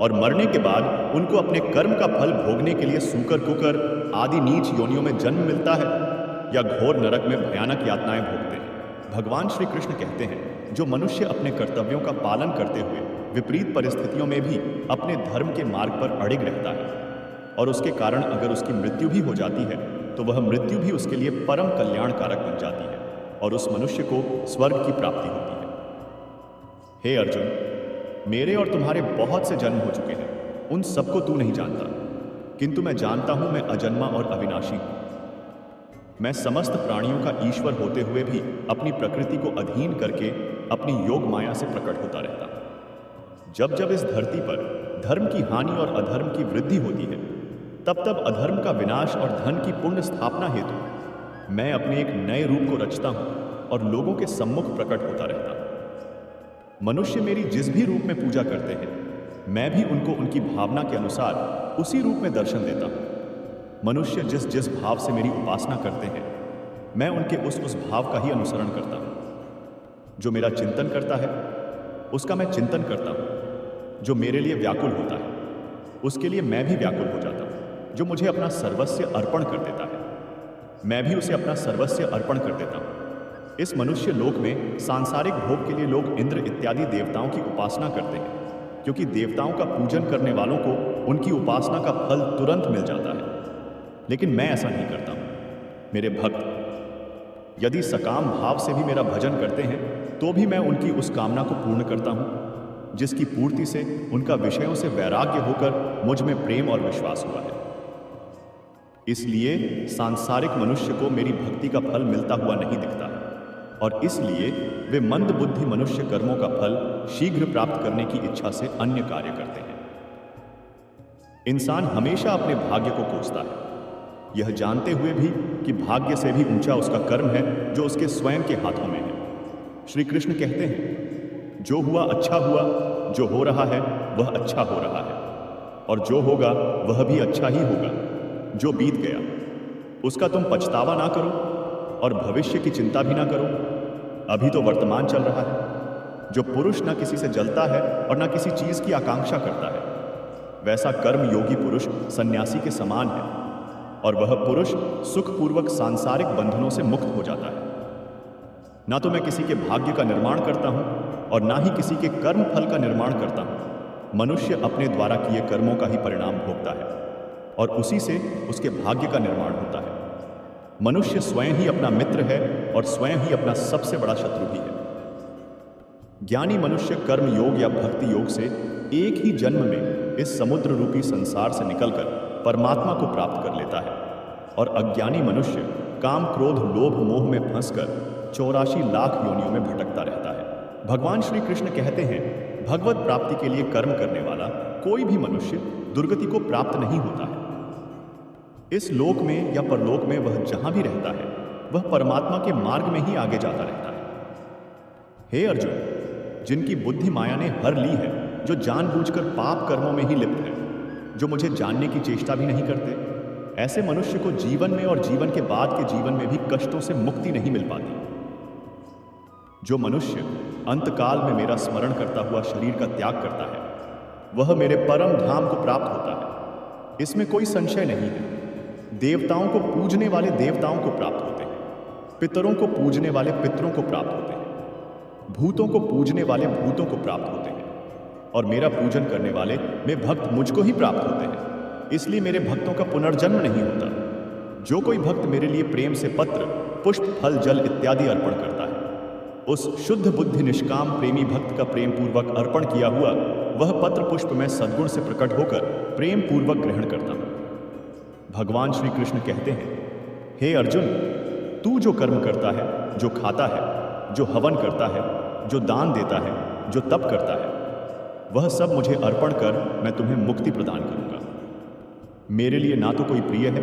[SPEAKER 1] और मरने के बाद उनको अपने कर्म का फल भोगने के लिए सूकर, कुकर आदि नीच योनियों में जन्म मिलता है या घोर नरक में भयानक यातनाएं भोगते हैं। भगवान श्री कृष्ण कहते हैं, जो मनुष्य अपने कर्तव्यों का पालन करते हुए विपरीत परिस्थितियों में भी अपने धर्म के मार्ग पर अड़िग रहता है और उसके कारण अगर उसकी मृत्यु भी हो जाती है तो वह मृत्यु भी उसके लिए परम कल्याणकारक बन जाती है और उस मनुष्य को स्वर्ग की प्राप्ति होती है। हे अर्जुन, मेरे और तुम्हारे बहुत से जन्म हो चुके हैं, उन सबको तू नहीं जानता, किंतु मैं जानता हूं मैं अजन्मा और अविनाशी हूं। मैं समस्त प्राणियों का ईश्वर होते हुए भी अपनी प्रकृति को अधीन करके अपनी योग माया से प्रकट होता रहता हूं। जब जब इस धरती पर धर्म की हानि और अधर्म की वृद्धि होती है, तब तब अधर्म का विनाश और धन की पूर्ण स्थापना हेतु मैं अपने एक नए रूप को रचता हूं और लोगों के सम्मुख प्रकट होता रहता हूं। मनुष्य मेरी जिस भी रूप में पूजा करते हैं, मैं भी उनको उनकी भावना के अनुसार उसी रूप में दर्शन देता हूं। मनुष्य जिस जिस भाव से मेरी उपासना करते हैं, मैं उनके उस भाव का ही अनुसरण करता हूं। जो मेरा चिंतन करता है, उसका मैं चिंतन करता हूं। जो मेरे लिए व्याकुल होता है, उसके लिए मैं भी व्याकुल हो जाता हूं। जो मुझे अपना सर्वस्व अर्पण कर देता है, मैं भी उसे अपना सर्वस्व अर्पण कर देता हूं। इस मनुष्य लोक में सांसारिक भोग के लिए लोग इंद्र इत्यादि देवताओं की उपासना करते हैं, क्योंकि देवताओं का पूजन करने वालों को उनकी उपासना का फल तुरंत मिल जाता है। लेकिन मैं ऐसा नहीं करता हूं। मेरे भक्त यदि सकाम भाव से भी मेरा भजन करते हैं, तो भी मैं उनकी उस कामना को पूर्ण करता हूं, जिसकी पूर्ति से उनका विषयों से वैराग्य होकर मुझ में प्रेम और विश्वास हुआ है। इसलिए सांसारिक मनुष्य को मेरी भक्ति का फल मिलता हुआ नहीं दिखता है और इसलिए वे मंद बुद्धि मनुष्य कर्मों का फल शीघ्र प्राप्त करने की इच्छा से अन्य कार्य करते हैं। इंसान हमेशा अपने भाग्य को कोसता है, यह जानते हुए भी कि भाग्य से भी ऊंचा उसका कर्म है जो उसके स्वयं के हाथों में है। श्री कृष्ण कहते हैं, जो हुआ अच्छा हुआ, जो हो रहा है वह अच्छा हो रहा है और जो होगा वह भी अच्छा ही होगा। जो बीत गया उसका तुम पछतावा ना करो और भविष्य की चिंता भी ना करो। अभी तो वर्तमान चल रहा है। जो पुरुष न किसी से जलता है और न किसी चीज की आकांक्षा करता है, वैसा कर्म योगी पुरुष सन्यासी के समान है और वह पुरुष सुखपूर्वक सांसारिक बंधनों से मुक्त हो जाता है। ना तो मैं किसी के भाग्य का निर्माण करता हूं और ना ही किसी के कर्म फल का निर्माण करता हूं। मनुष्य अपने द्वारा किए कर्मों का ही परिणाम भोगता है और उसी से उसके भाग्य का निर्माण होता है। मनुष्य स्वयं ही अपना मित्र है और स्वयं ही अपना सबसे बड़ा शत्रु भी है। ज्ञानी मनुष्य कर्म योग या भक्ति योग से एक ही जन्म में इस समुद्र रूपी संसार से निकलकर परमात्मा को प्राप्त कर लेता है और अज्ञानी मनुष्य काम, क्रोध, लोभ, मोह में फंसकर 84 लाख योनियों में भटकता रहता है। भगवान श्री कृष्ण कहते हैं, भगवत प्राप्ति के लिए कर्म करने वाला कोई भी मनुष्य दुर्गति को प्राप्त नहीं होता है। इस लोक में या परलोक में वह जहां भी रहता है, वह परमात्मा के मार्ग में ही आगे जाता रहता है। हे अर्जुन, जिनकी बुद्धि माया ने हर ली है, जो जानबूझकर पाप कर्मों में ही लिप्त है, जो मुझे जानने की चेष्टा भी नहीं करते, ऐसे मनुष्य को जीवन में और जीवन के बाद के जीवन में भी कष्टों से मुक्ति नहीं मिल पाती। जो मनुष्य अंतकाल में मेरा स्मरण करता हुआ शरीर का त्याग करता है, वह मेरे परम धाम को प्राप्त होता है। इसमें कोई संशय नहीं है। देवताओं को पूजने वाले देवताओं को प्राप्त होते हैं, पितरों को पूजने वाले पितरों को प्राप्त होते हैं, भूतों को पूजने वाले भूतों को प्राप्त होते हैं और मेरा पूजन करने वाले वे भक्त मुझको ही प्राप्त होते हैं। इसलिए मेरे भक्तों का पुनर्जन्म नहीं होता। जो कोई भक्त मेरे लिए प्रेम से पत्र, पुष्प, फल, जल इत्यादि अर्पण करता है, उस शुद्ध बुद्धि निष्काम प्रेमी भक्त का प्रेम पूर्वक अर्पण किया हुआ वह पत्र पुष्प मैं सद्गुण से प्रकट होकर प्रेम पूर्वक ग्रहण करता हूं। भगवान श्री कृष्ण कहते हैं, हे अर्जुन, तू जो कर्म करता है, जो खाता है, जो हवन करता है, जो दान देता है, जो तप करता है, वह सब मुझे अर्पण कर मैं तुम्हें मुक्ति प्रदान करूंगा। मेरे लिए ना तो कोई प्रिय है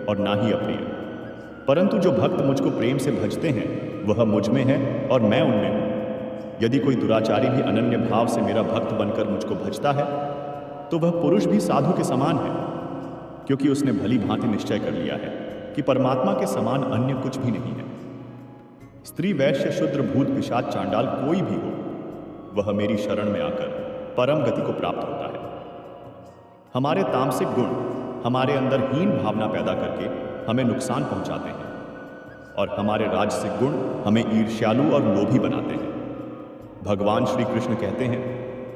[SPEAKER 1] और ना ही अप्रिय, परंतु जो भक्त मुझको प्रेम से भजते हैं वह मुझ में है और मैं उनमें हूं। यदि कोई दुराचारी भी अनन्य भाव से मेरा भक्त बनकर मुझको भजता है तो वह पुरुष भी साधु के समान है, क्योंकि उसने भली भांति निश्चय कर लिया है कि परमात्मा के समान अन्य कुछ भी नहीं है। स्त्री, वैश्य, शूद्र, भूत, पिशाच, चांडाल कोई भी हो, वह मेरी शरण में आकर परम गति को प्राप्त होता है। हमारे तामसिक गुण हमारे अंदर हीन भावना पैदा करके हमें नुकसान पहुंचाते हैं और हमारे राजसिक गुण हमें ईर्ष्यालु और लोभी बनाते हैं। भगवान श्री कृष्ण कहते हैं,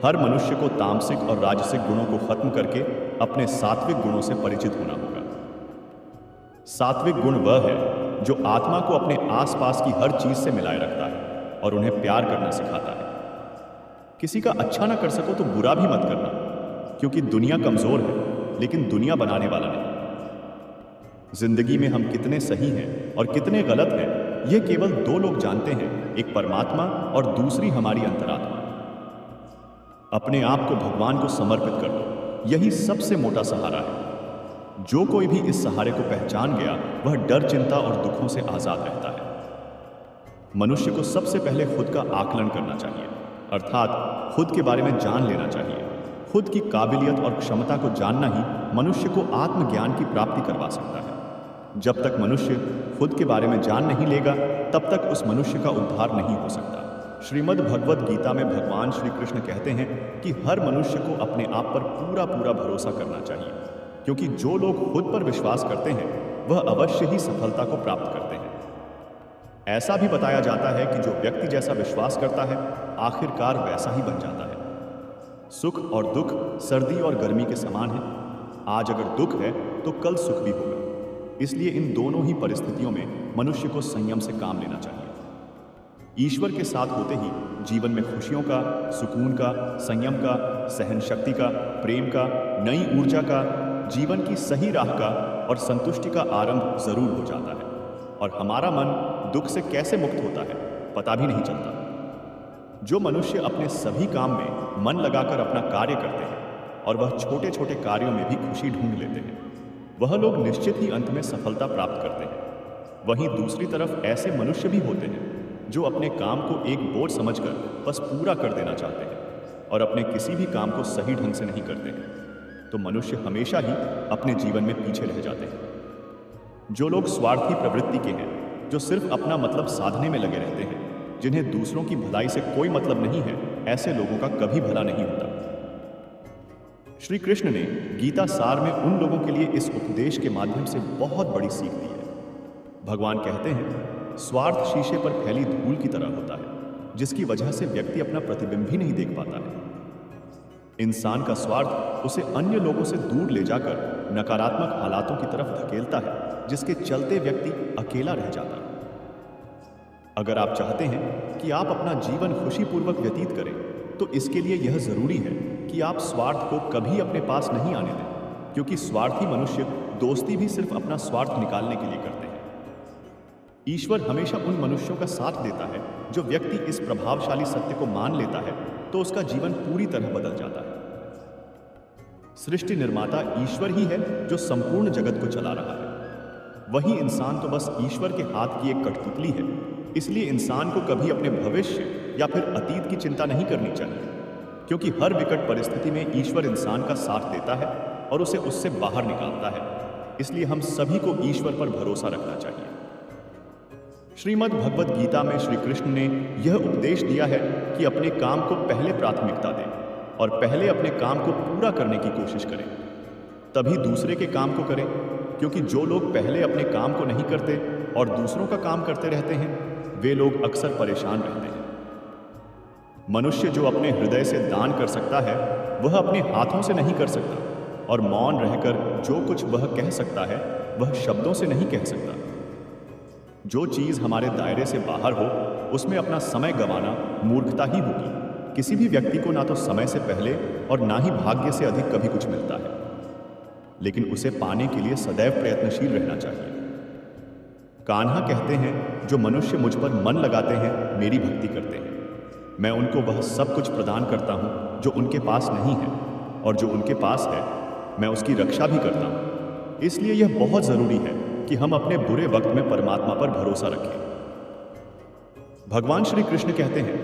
[SPEAKER 1] हर मनुष्य को तामसिक और राजसिक गुणों को खत्म करके अपने सात्विक गुणों से परिचित होना होगा। सात्विक गुण वह है जो आत्मा को अपने आसपास की हर चीज से मिलाए रखता है और उन्हें प्यार करना सिखाता है। किसी का अच्छा ना कर सको तो बुरा भी मत करना, क्योंकि दुनिया कमजोर है लेकिन दुनिया बनाने वाला नहीं। जिंदगी में हम कितने सही हैं और कितने गलत हैं, यह केवल दो लोग जानते हैं, एक परमात्मा और दूसरी हमारी अंतरात्मा। अपने आप को भगवान को समर्पित कर दो, यही सबसे मोटा सहारा है। जो कोई भी इस सहारे को पहचान गया वह डर, चिंता और दुखों से आजाद रहता है। मनुष्य को सबसे पहले खुद का आकलन करना चाहिए, अर्थात खुद के बारे में जान लेना चाहिए। खुद की काबिलियत और क्षमता को जानना ही मनुष्य को आत्मज्ञान की प्राप्ति करवा सकता है। जब तक मनुष्य खुद के बारे में जान नहीं लेगा तब तक उस मनुष्य का उद्धार नहीं हो सकता। श्रीमद् भगवद गीता में भगवान श्री कृष्ण कहते हैं कि हर मनुष्य को अपने आप पर पूरा पूरा भरोसा करना चाहिए, क्योंकि जो लोग खुद पर विश्वास करते हैं वह अवश्य ही सफलता को प्राप्त करते हैं। ऐसा भी बताया जाता है कि जो व्यक्ति जैसा विश्वास करता है आखिरकार वैसा ही बन जाता है। सुख और दुख सर्दी और गर्मी के समान है। आज अगर दुख है तो कल सुख भी होगा। इसलिए इन दोनों ही परिस्थितियों में मनुष्य को संयम से काम लेना चाहिए। ईश्वर के साथ होते ही जीवन में खुशियों का, सुकून का, संयम का, सहन शक्ति का, प्रेम का, नई ऊर्जा का, जीवन की सही राह का और संतुष्टि का आरंभ जरूर हो जाता है और हमारा मन दुख से कैसे मुक्त होता है पता भी नहीं चलता। जो मनुष्य अपने सभी काम में मन लगाकर अपना कार्य करते हैं और वह छोटे छोटे कार्यों में भी खुशी ढूंढ लेते हैं, वह लोग निश्चित ही अंत में सफलता प्राप्त करते हैं। वहीं दूसरी तरफ ऐसे मनुष्य भी होते हैं जो अपने काम को एक बोझ समझकर बस पूरा कर देना चाहते हैं और अपने किसी भी काम को सही ढंग से नहीं करते हैं, तो मनुष्य हमेशा ही अपने जीवन में पीछे रह जाते हैं। जो लोग स्वार्थी प्रवृत्ति के हैं, जो सिर्फ अपना मतलब साधने में लगे रहते हैं, जिन्हें दूसरों की भलाई से कोई मतलब नहीं है, ऐसे लोगों का कभी भला नहीं होता। श्री कृष्ण ने गीता सार में उन लोगों के लिए इस उपदेश के माध्यम से बहुत बड़ी सीख दी है। भगवान कहते हैं, स्वार्थ शीशे पर फैली धूल की तरह होता है, जिसकी वजह से व्यक्ति अपना प्रतिबिंब भी नहीं देख पाता है। इंसान का स्वार्थ उसे अन्य लोगों से दूर ले जाकर नकारात्मक हालातों की तरफ धकेलता है, जिसके चलते व्यक्ति अकेला रह जाता है। अगर आप चाहते हैं कि आप अपना जीवन खुशीपूर्वक व्यतीत करें, तो इसके लिए यह जरूरी है कि आप स्वार्थ को कभी अपने पास नहीं आने दें, क्योंकि स्वार्थी मनुष्य दोस्ती भी सिर्फ अपना स्वार्थ निकालने के लिए करते हैं। ईश्वर हमेशा उन मनुष्यों का साथ देता है जो व्यक्ति इस प्रभावशाली सत्य को मान लेता है, तो उसका जीवन पूरी तरह बदल जाता है। सृष्टि निर्माता ईश्वर ही है जो संपूर्ण जगत को चला रहा है। वही इंसान तो बस ईश्वर के हाथ की एक कठपुतली है। इसलिए इंसान को कभी अपने भविष्य या फिर अतीत की चिंता नहीं करनी चाहिए, क्योंकि हर विकट परिस्थिति में ईश्वर इंसान का साथ देता है और उसे उससे बाहर निकालता है। इसलिए हम सभी को ईश्वर पर भरोसा रखना चाहिए। श्रीमद् भगवद गीता में श्री कृष्ण ने यह उपदेश दिया है कि अपने काम को पहले प्राथमिकता दें और पहले अपने काम को पूरा करने की कोशिश करें, तभी दूसरे के काम को करें, क्योंकि जो लोग पहले अपने काम को नहीं करते और दूसरों का काम करते रहते हैं, वे लोग अक्सर परेशान रहते हैं। मनुष्य जो अपने हृदय से दान कर सकता है, वह अपने हाथों से नहीं कर सकता, और मौन रहकर जो कुछ वह कह सकता है, वह शब्दों से नहीं कह सकता। जो चीज़ हमारे दायरे से बाहर हो, उसमें अपना समय गंवाना मूर्खता ही होगी। किसी भी व्यक्ति को ना तो समय से पहले और ना ही भाग्य से अधिक कभी कुछ मिलता है, लेकिन उसे पाने के लिए सदैव प्रयत्नशील रहना चाहिए। कान्हा कहते हैं, जो मनुष्य मुझ पर मन लगाते हैं, मेरी भक्ति करते हैं, मैं उनको वह सब कुछ प्रदान करता हूँ जो उनके पास नहीं है, और जो उनके पास है मैं उसकी रक्षा भी करता हूँ। इसलिए यह बहुत जरूरी है कि हम अपने बुरे वक्त में परमात्मा पर भरोसा रखें। भगवान श्री कृष्ण कहते हैं,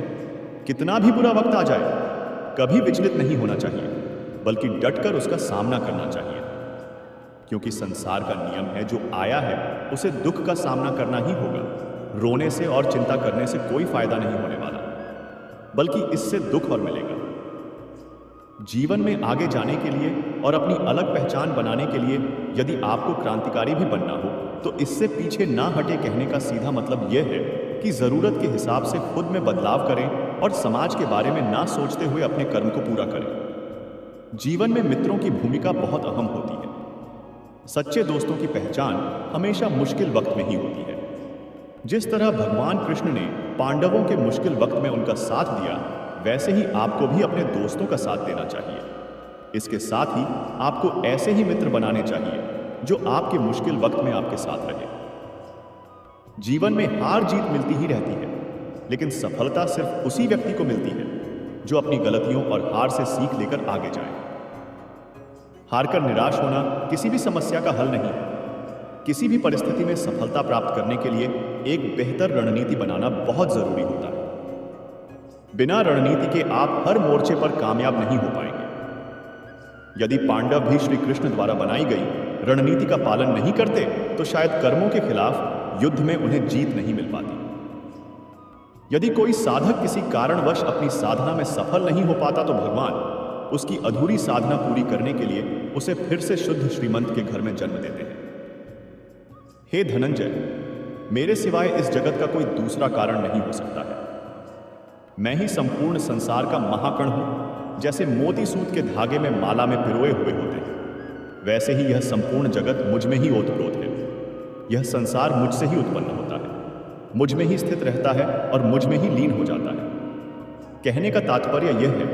[SPEAKER 1] कितना भी बुरा वक्त आ जाए कभी विचलित नहीं होना चाहिए, बल्कि डटकर उसका सामना करना चाहिए, क्योंकि संसार का नियम है जो आया है उसे दुख का सामना करना ही होगा। रोने से और चिंता करने से कोई फायदा नहीं होने वाला, बल्कि इससे दुख और मिलेगा। जीवन में आगे जाने के लिए और अपनी अलग पहचान बनाने के लिए यदि आपको क्रांतिकारी भी बनना हो तो इससे पीछे ना हटे कहने का सीधा मतलब यह है कि जरूरत के हिसाब से खुद में बदलाव करें और समाज के बारे में ना सोचते हुए अपने कर्म को पूरा करें। जीवन में मित्रों की भूमिका बहुत अहम होती है। सच्चे दोस्तों की पहचान हमेशा मुश्किल वक्त में ही होती है। जिस तरह भगवान कृष्ण ने पांडवों के मुश्किल वक्त में उनका साथ दिया, वैसे ही आपको भी अपने दोस्तों का साथ देना चाहिए। इसके साथ ही आपको ऐसे ही मित्र बनाने चाहिए जो आपके मुश्किल वक्त में आपके साथ रहे। जीवन में हार जीत मिलती ही रहती है, लेकिन सफलता सिर्फ उसी व्यक्ति को मिलती है जो अपनी गलतियों और हार से सीख लेकर आगे जाए। हारकर निराश होना किसी भी समस्या का हल नहीं है। किसी भी परिस्थिति में सफलता प्राप्त करने के लिए एक बेहतर रणनीति बनाना बहुत जरूरी होता है। बिना रणनीति के आप हर मोर्चे पर कामयाब नहीं हो पाएंगे। यदि पांडव भी श्री कृष्ण द्वारा बनाई गई रणनीति का पालन नहीं करते तो शायद कर्मों के खिलाफ युद्ध में उन्हें जीत नहीं मिल पाती। यदि कोई साधक किसी कारणवश अपनी साधना में सफल नहीं हो पाता तो भगवान उसकी अधूरी साधना पूरी करने के लिए उसे फिर से शुद्ध श्रीमंत के घर में जन्म देते हैं। हे धनंजय, मेरे सिवाय इस जगत का कोई दूसरा कारण नहीं हो सकता है। मैं ही संपूर्ण संसार का महाकण हूं। जैसे मोती सूत के धागे में माला में पिरोए हुए होते हैं, वैसे ही यह संपूर्ण जगत मुझ में ही ओतप्रोत है। यह संसार मुझसे ही उत्पन्न होता है, मुझ में ही स्थित रहता है और मुझ में ही लीन हो जाता है। कहने का तात्पर्य यह है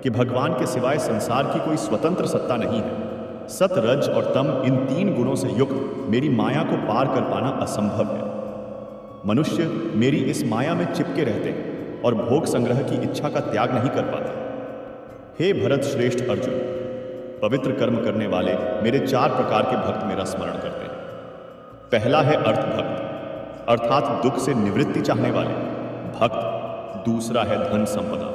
[SPEAKER 1] कि भगवान के सिवाय संसार की कोई स्वतंत्र सत्ता नहीं है। सत, रज और तम, इन 3 गुणों से युक्त मेरी माया को पार कर पाना असंभव है। मनुष्य मेरी इस माया में चिपके रहते हैं और भोग संग्रह की इच्छा का त्याग नहीं कर पाते। हे भरत श्रेष्ठ अर्जुन, पवित्र कर्म करने वाले मेरे 4 प्रकार के भक्त मेरा स्मरण करते हैं। पहला है अर्थ भक्त, अर्थात दुख से निवृत्ति चाहने वाले भक्त। दूसरा है धन संपदा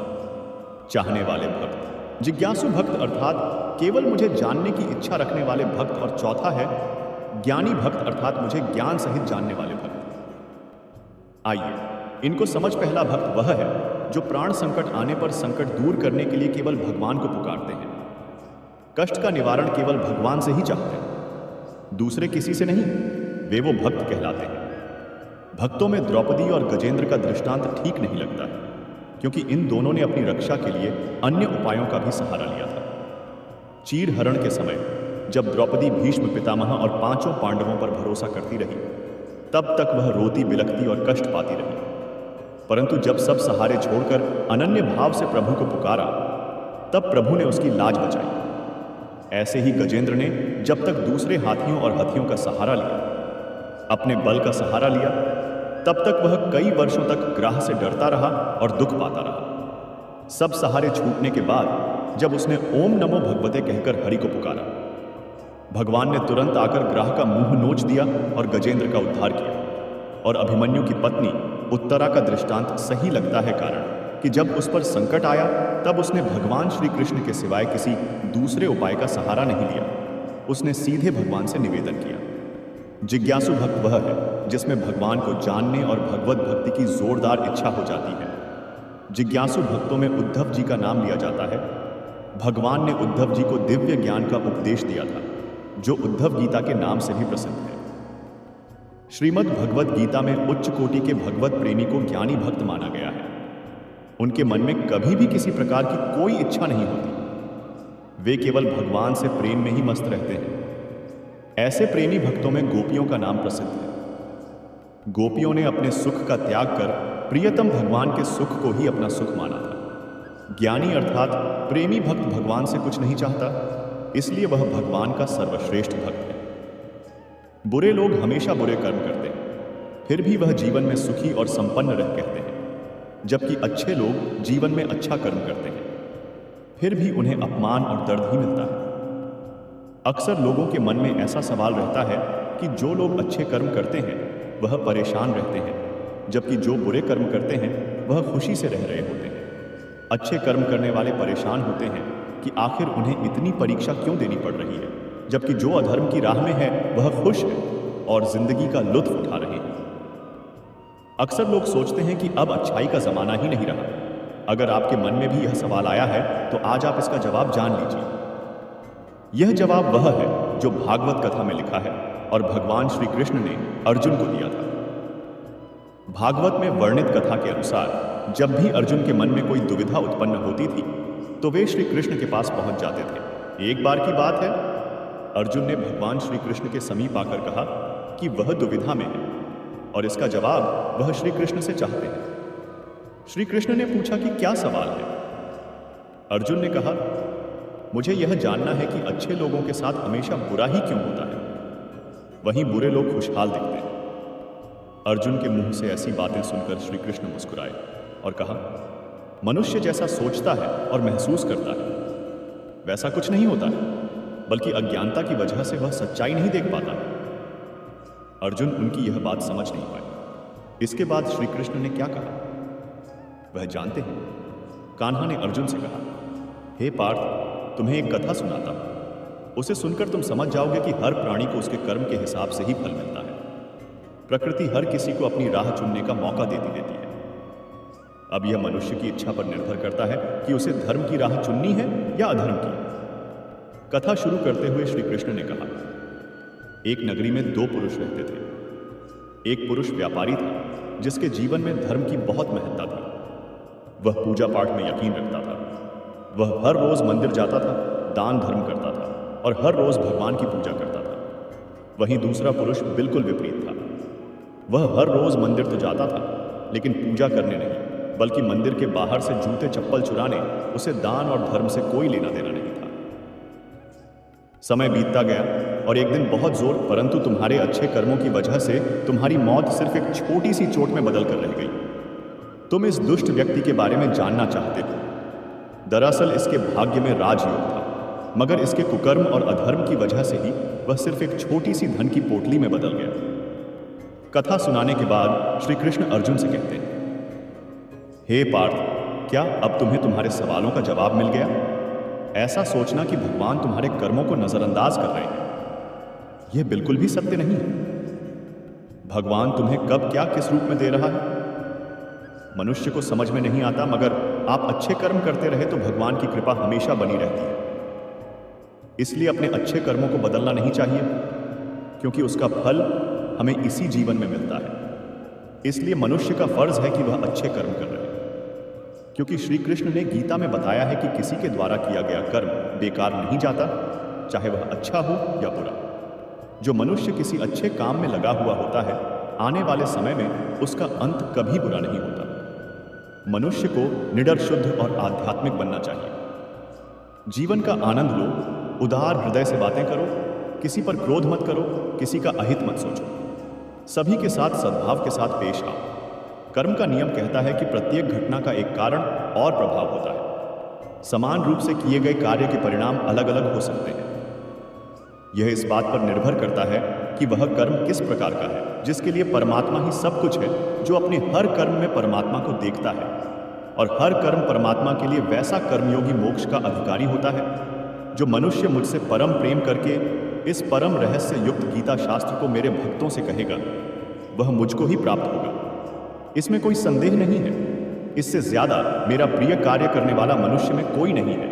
[SPEAKER 1] चाहने वाले भक्त, जिज्ञासु भक्त अर्थात केवल मुझे जानने की इच्छा रखने वाले भक्त। और चौथा है ज्ञानी भक्त अर्थात मुझे ज्ञान सहित जानने वाले भक्त। आइए इनको समझ। पहला भक्त वह है जो प्राण संकट आने पर संकट दूर करने के लिए केवल भगवान को पुकारते हैं। कष्ट का निवारण केवल भगवान से ही चाहते हैं, दूसरे किसी से नहीं। वे वो भक्त कहलाते हैं। भक्तों में द्रौपदी और गजेंद्र का दृष्टांत ठीक नहीं लगता है, क्योंकि इन दोनों ने अपनी रक्षा के लिए अन्य उपायों का भी सहारा लिया था। चीर हरण के समय जब द्रौपदी भीष्म पितामह और 5 पांडवों पर भरोसा करती रही, तब तक वह रोती बिलखती और कष्ट पाती रही। परंतु जब सब सहारे छोड़कर अनन्य भाव से प्रभु को पुकारा, तब प्रभु ने उसकी लाज बचाई। ऐसे ही गजेंद्र ने जब तक दूसरे हाथियों और हथियों का सहारा लिया, अपने बल का सहारा लिया, तब तक वह कई वर्षों तक ग्राह से डरता रहा और दुख पाता रहा। सब सहारे छूटने के बाद जब उसने ओम नमो भगवते कहकर हरि को पुकारा, भगवान ने तुरंत आकर ग्राह का मुंह नोच दिया और गजेंद्र का उद्धार किया। और अभिमन्यु की पत्नी उत्तरा का दृष्टांत सही लगता है, कारण कि जब उस पर संकट आया तब उसने भगवान श्री कृष्ण के सिवाय किसी दूसरे उपाय का सहारा नहीं लिया। उसने सीधे भगवान से निवेदन किया। जिज्ञासु भक्त वह है जिसमें भगवान को जानने और भगवत भक्ति की जोरदार इच्छा हो जाती है। जिज्ञासु भक्तों में उद्धव जी का नाम लिया जाता है। भगवान ने उद्धव जी को दिव्य ज्ञान का उपदेश दिया था, जो उद्धव गीता के नाम से भी प्रसिद्ध है। श्रीमद् भगवत गीता में उच्च कोटि के भगवत प्रेमी को ज्ञानी भक्त माना गया है। उनके मन में कभी भी किसी प्रकार की कोई इच्छा नहीं होती। वे केवल भगवान से प्रेम में ही मस्त रहते हैं। ऐसे प्रेमी भक्तों में गोपियों का नाम प्रसिद्ध है। गोपियों ने अपने सुख का त्याग कर प्रियतम भगवान के सुख को ही अपना सुख माना था। ज्ञानी अर्थात प्रेमी भक्त भगवान से कुछ नहीं चाहता, इसलिए वह भगवान का सर्वश्रेष्ठ भक्त है। बुरे लोग हमेशा बुरे कर्म करते हैं, फिर भी वह जीवन में सुखी और संपन्न रह कहते हैं, जबकि अच्छे लोग जीवन में अच्छा कर्म करते हैं, फिर भी उन्हें अपमान और दर्द ही मिलता है। अक्सर लोगों के मन में ऐसा सवाल रहता है कि जो लोग अच्छे कर्म करते हैं वह परेशान रहते हैं, जबकि जो बुरे कर्म करते हैं वह खुशी से रह रहे होते हैं। अच्छे कर्म करने वाले परेशान होते हैं कि आखिर उन्हें इतनी परीक्षा क्यों देनी पड़ रही है, जबकि जो अधर्म की राह में है वह खुश है और जिंदगी का लुत्फ उठा रहे हैं। अक्सर लोग सोचते हैं कि अब अच्छाई का जमाना ही नहीं रहा। अगर आपके मन में भी यह सवाल आया है तो आज आप इसका जवाब जान लीजिए। यह जवाब वह है जो भागवत कथा में लिखा है और भगवान श्री कृष्ण ने अर्जुन को दिया था। भागवत में वर्णित कथा के अनुसार जब भी अर्जुन के मन में कोई दुविधा उत्पन्न होती थी तो वे श्री कृष्ण के पास पहुंच जाते थे। एक बार की बात है, अर्जुन ने भगवान श्री कृष्ण के समीप आकर कहा कि वह दुविधा में है और इसका जवाब वह श्री कृष्ण से चाहते हैं। श्री कृष्ण ने पूछा कि क्या सवाल है। अर्जुन ने कहा, मुझे यह जानना है कि अच्छे लोगों के साथ हमेशा बुरा ही क्यों होता है, वहीं बुरे लोग खुशहाल दिखते हैं। अर्जुन के मुंह से ऐसी बातें सुनकर श्री कृष्ण मुस्कुराए और कहा, मनुष्य जैसा सोचता है और महसूस करता है वैसा कुछ नहीं होता है, बल्कि अज्ञानता की वजह से वह सच्चाई नहीं देख पाता है। अर्जुन उनकी यह बात समझ नहीं पाए। इसके बाद श्री कृष्ण ने क्या कहा वह जानते हैं। कान्हा ने अर्जुन से कहा, हे पार्थ, तुम्हें एक कथा सुनाता हूं। उसे सुनकर तुम समझ जाओगे कि हर प्राणी को उसके कर्म के हिसाब से ही फल मिलता है। प्रकृति हर किसी को अपनी राह चुनने का मौका देती है। अब यह मनुष्य की इच्छा पर निर्भर करता है कि उसे धर्म की राह चुननी है या अधर्म की। कथा शुरू करते हुए श्री कृष्ण ने कहा, एक नगरी में दो पुरुष रहते थे। एक पुरुष व्यापारी था जिसके जीवन में धर्म की बहुत महत्ता थी। वह पूजा पाठ में यकीन रखता था। वह हर रोज मंदिर जाता था, दान धर्म करता था और हर रोज भगवान की पूजा करता था। वहीं दूसरा पुरुष बिल्कुल विपरीत था। वह हर रोज मंदिर तो जाता था लेकिन पूजा करने नहीं, बल्कि मंदिर के बाहर से जूते चप्पल चुराने उसे दान और धर्म से कोई लेना देना नहीं था। समय बीतता गया और एक दिन बहुत जोर परंतु तुम्हारे अच्छे कर्मों की वजह से तुम्हारी मौत सिर्फ एक छोटी सी चोट में बदल कर रह गई। तुम इस दुष्ट व्यक्ति के बारे में जानना चाहते हो। दरअसल इसके भाग्य में राजयोग था, मगर इसके कुकर्म और अधर्म की वजह से ही वह सिर्फ एक छोटी सी धन की पोटली में बदल गया। कथा सुनाने के बाद श्री कृष्ण अर्जुन से कहते हैं, हे पार्थ, क्या अब तुम्हें तुम्हारे सवालों का जवाब मिल गया? ऐसा सोचना कि भगवान तुम्हारे कर्मों को नजरअंदाज कर रहे हैं, यह बिल्कुल भी सत्य नहीं है। भगवान तुम्हें कब क्या किस रूप में दे रहा है मनुष्य को समझ में नहीं आता, मगर आप अच्छे कर्म करते रहे तो भगवान की कृपा हमेशा बनी रहती है। इसलिए अपने अच्छे कर्मों को बदलना नहीं चाहिए, क्योंकि उसका फल हमें इसी जीवन में मिलता है। इसलिए मनुष्य का फर्ज है कि वह अच्छे कर्म कर रहे, क्योंकि श्री कृष्ण ने गीता में बताया है कि किसी के द्वारा किया गया कर्म बेकार नहीं जाता, चाहे वह अच्छा हो या बुरा। जो मनुष्य किसी अच्छे काम में लगा हुआ होता है, आने वाले समय में उसका अंत कभी बुरा नहीं होता। मनुष्य को निडर, शुद्ध और आध्यात्मिक बनना चाहिए। जीवन का आनंद लो, उदार हृदय से बातें करो, किसी पर क्रोध मत करो, किसी का अहित मत सोचो, सभी के साथ सद्भाव के साथ पेश आओ। कर्म का नियम कहता है कि प्रत्येक घटना का एक कारण और प्रभाव होता है। समान रूप से किए गए कार्य के परिणाम अलग अलग हो सकते हैं। यह इस बात पर निर्भर करता है कि वह कर्म किस प्रकार का है, जिसके लिए परमात्मा ही सब कुछ है, जो अपने हर कर्म में परमात्मा को देखता है। और हर कर्म परमात्मा के लिए वैसा कर्मयोगी मोक्ष का अधिकारी होता है। जो मनुष्य मुझसे परम प्रेम करके इस परम रहस्य युक्त गीता शास्त्र को मेरे भक्तों से कहेगा, वह मुझको ही प्राप्त होगा। इसमें कोई संदेह नहीं है। इससे ज्यादा मेरा प्रिय कार्य करने वाला मनुष्य में कोई नहीं है,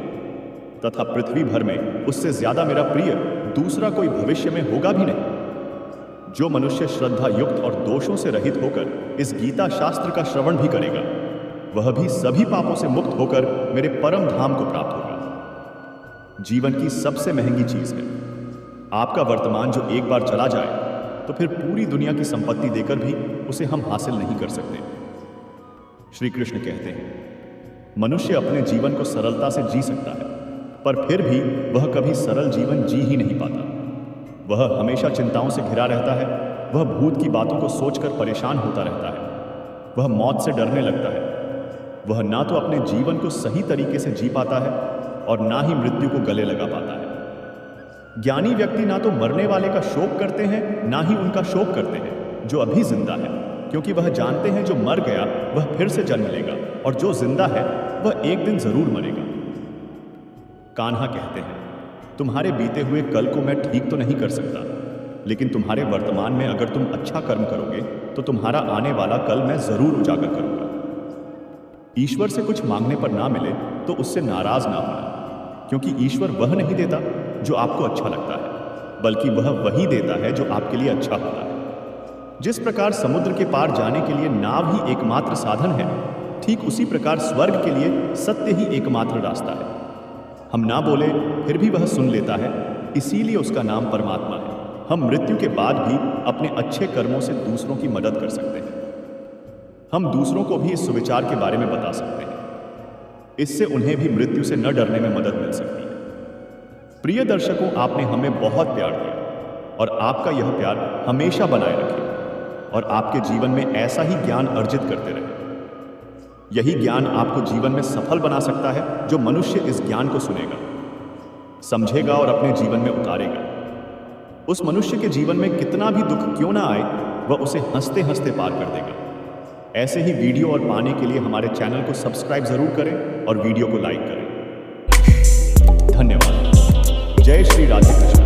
[SPEAKER 1] तथा पृथ्वी भर में उससे ज्यादा मेरा प्रिय दूसरा कोई भविष्य में होगा भी नहीं। जो मनुष्य श्रद्धा युक्त और दोषों से रहित होकर इस गीता शास्त्र का श्रवण भी करेगा, वह भी सभी पापों से मुक्त होकर मेरे परम धाम को प्राप्त होगा। जीवन की सबसे महंगी चीज है आपका वर्तमान, जो एक बार चला जाए तो फिर पूरी दुनिया की संपत्ति देकर भी उसे हम हासिल नहीं कर सकते। श्री कृष्ण कहते हैं, मनुष्य अपने जीवन को सरलता से जी सकता है, पर फिर भी वह कभी सरल जीवन जी ही नहीं पाता। वह हमेशा चिंताओं से घिरा रहता है। वह भूत की बातों को सोचकर परेशान होता रहता है। वह मौत से डरने लगता है। वह ना तो अपने जीवन को सही तरीके से जी पाता है और ना ही मृत्यु को गले लगा पाता है। ज्ञानी व्यक्ति ना तो मरने वाले का शोक करते हैं ना ही उनका शोक करते हैं जो अभी जिंदा है, क्योंकि वह जानते हैं जो मर गया वह फिर से जन्म लेगा और जो जिंदा है वह एक दिन जरूर मरेगा। कान्हा कहते हैं, तुम्हारे बीते हुए कल को मैं ठीक तो नहीं कर सकता, लेकिन तुम्हारे वर्तमान में अगर तुम अच्छा कर्म करोगे तो तुम्हारा आने वाला कल मैं जरूर उजागर करूंगा। ईश्वर से कुछ मांगने पर ना मिले तो उससे नाराज ना होना, क्योंकि ईश्वर वह नहीं देता जो आपको अच्छा लगता है, बल्कि वह वही देता है जो आपके लिए अच्छा होता है। जिस प्रकार समुद्र के पार जाने के लिए नाव ही एकमात्र साधन है, ठीक उसी प्रकार स्वर्ग के लिए सत्य ही एकमात्र रास्ता है। हम ना बोले फिर भी वह सुन लेता है, इसीलिए उसका नाम परमात्मा है। हम मृत्यु के बाद भी अपने अच्छे कर्मों से दूसरों की मदद कर सकते हैं। हम दूसरों को भी इस सुविचार के बारे में बता सकते हैं, इससे उन्हें भी मृत्यु से न डरने में मदद मिल सकती है। प्रिय दर्शकों, आपने हमें बहुत प्यार दिया और आपका यह प्यार हमेशा बनाए रखे और आपके जीवन में ऐसा ही ज्ञान अर्जित करते रहे। यही ज्ञान आपको जीवन में सफल बना सकता है। जो मनुष्य इस ज्ञान को सुनेगा, समझेगा और अपने जीवन में उतारेगा, उस मनुष्य के जीवन में कितना भी दुख क्यों ना आए, वह उसे हंसते हंसते पार कर देगा। ऐसे ही वीडियो और पाने के लिए हमारे चैनल को सब्सक्राइब जरूर करें और वीडियो को लाइक करें। धन्यवाद। जय श्री राधे कृष्ण।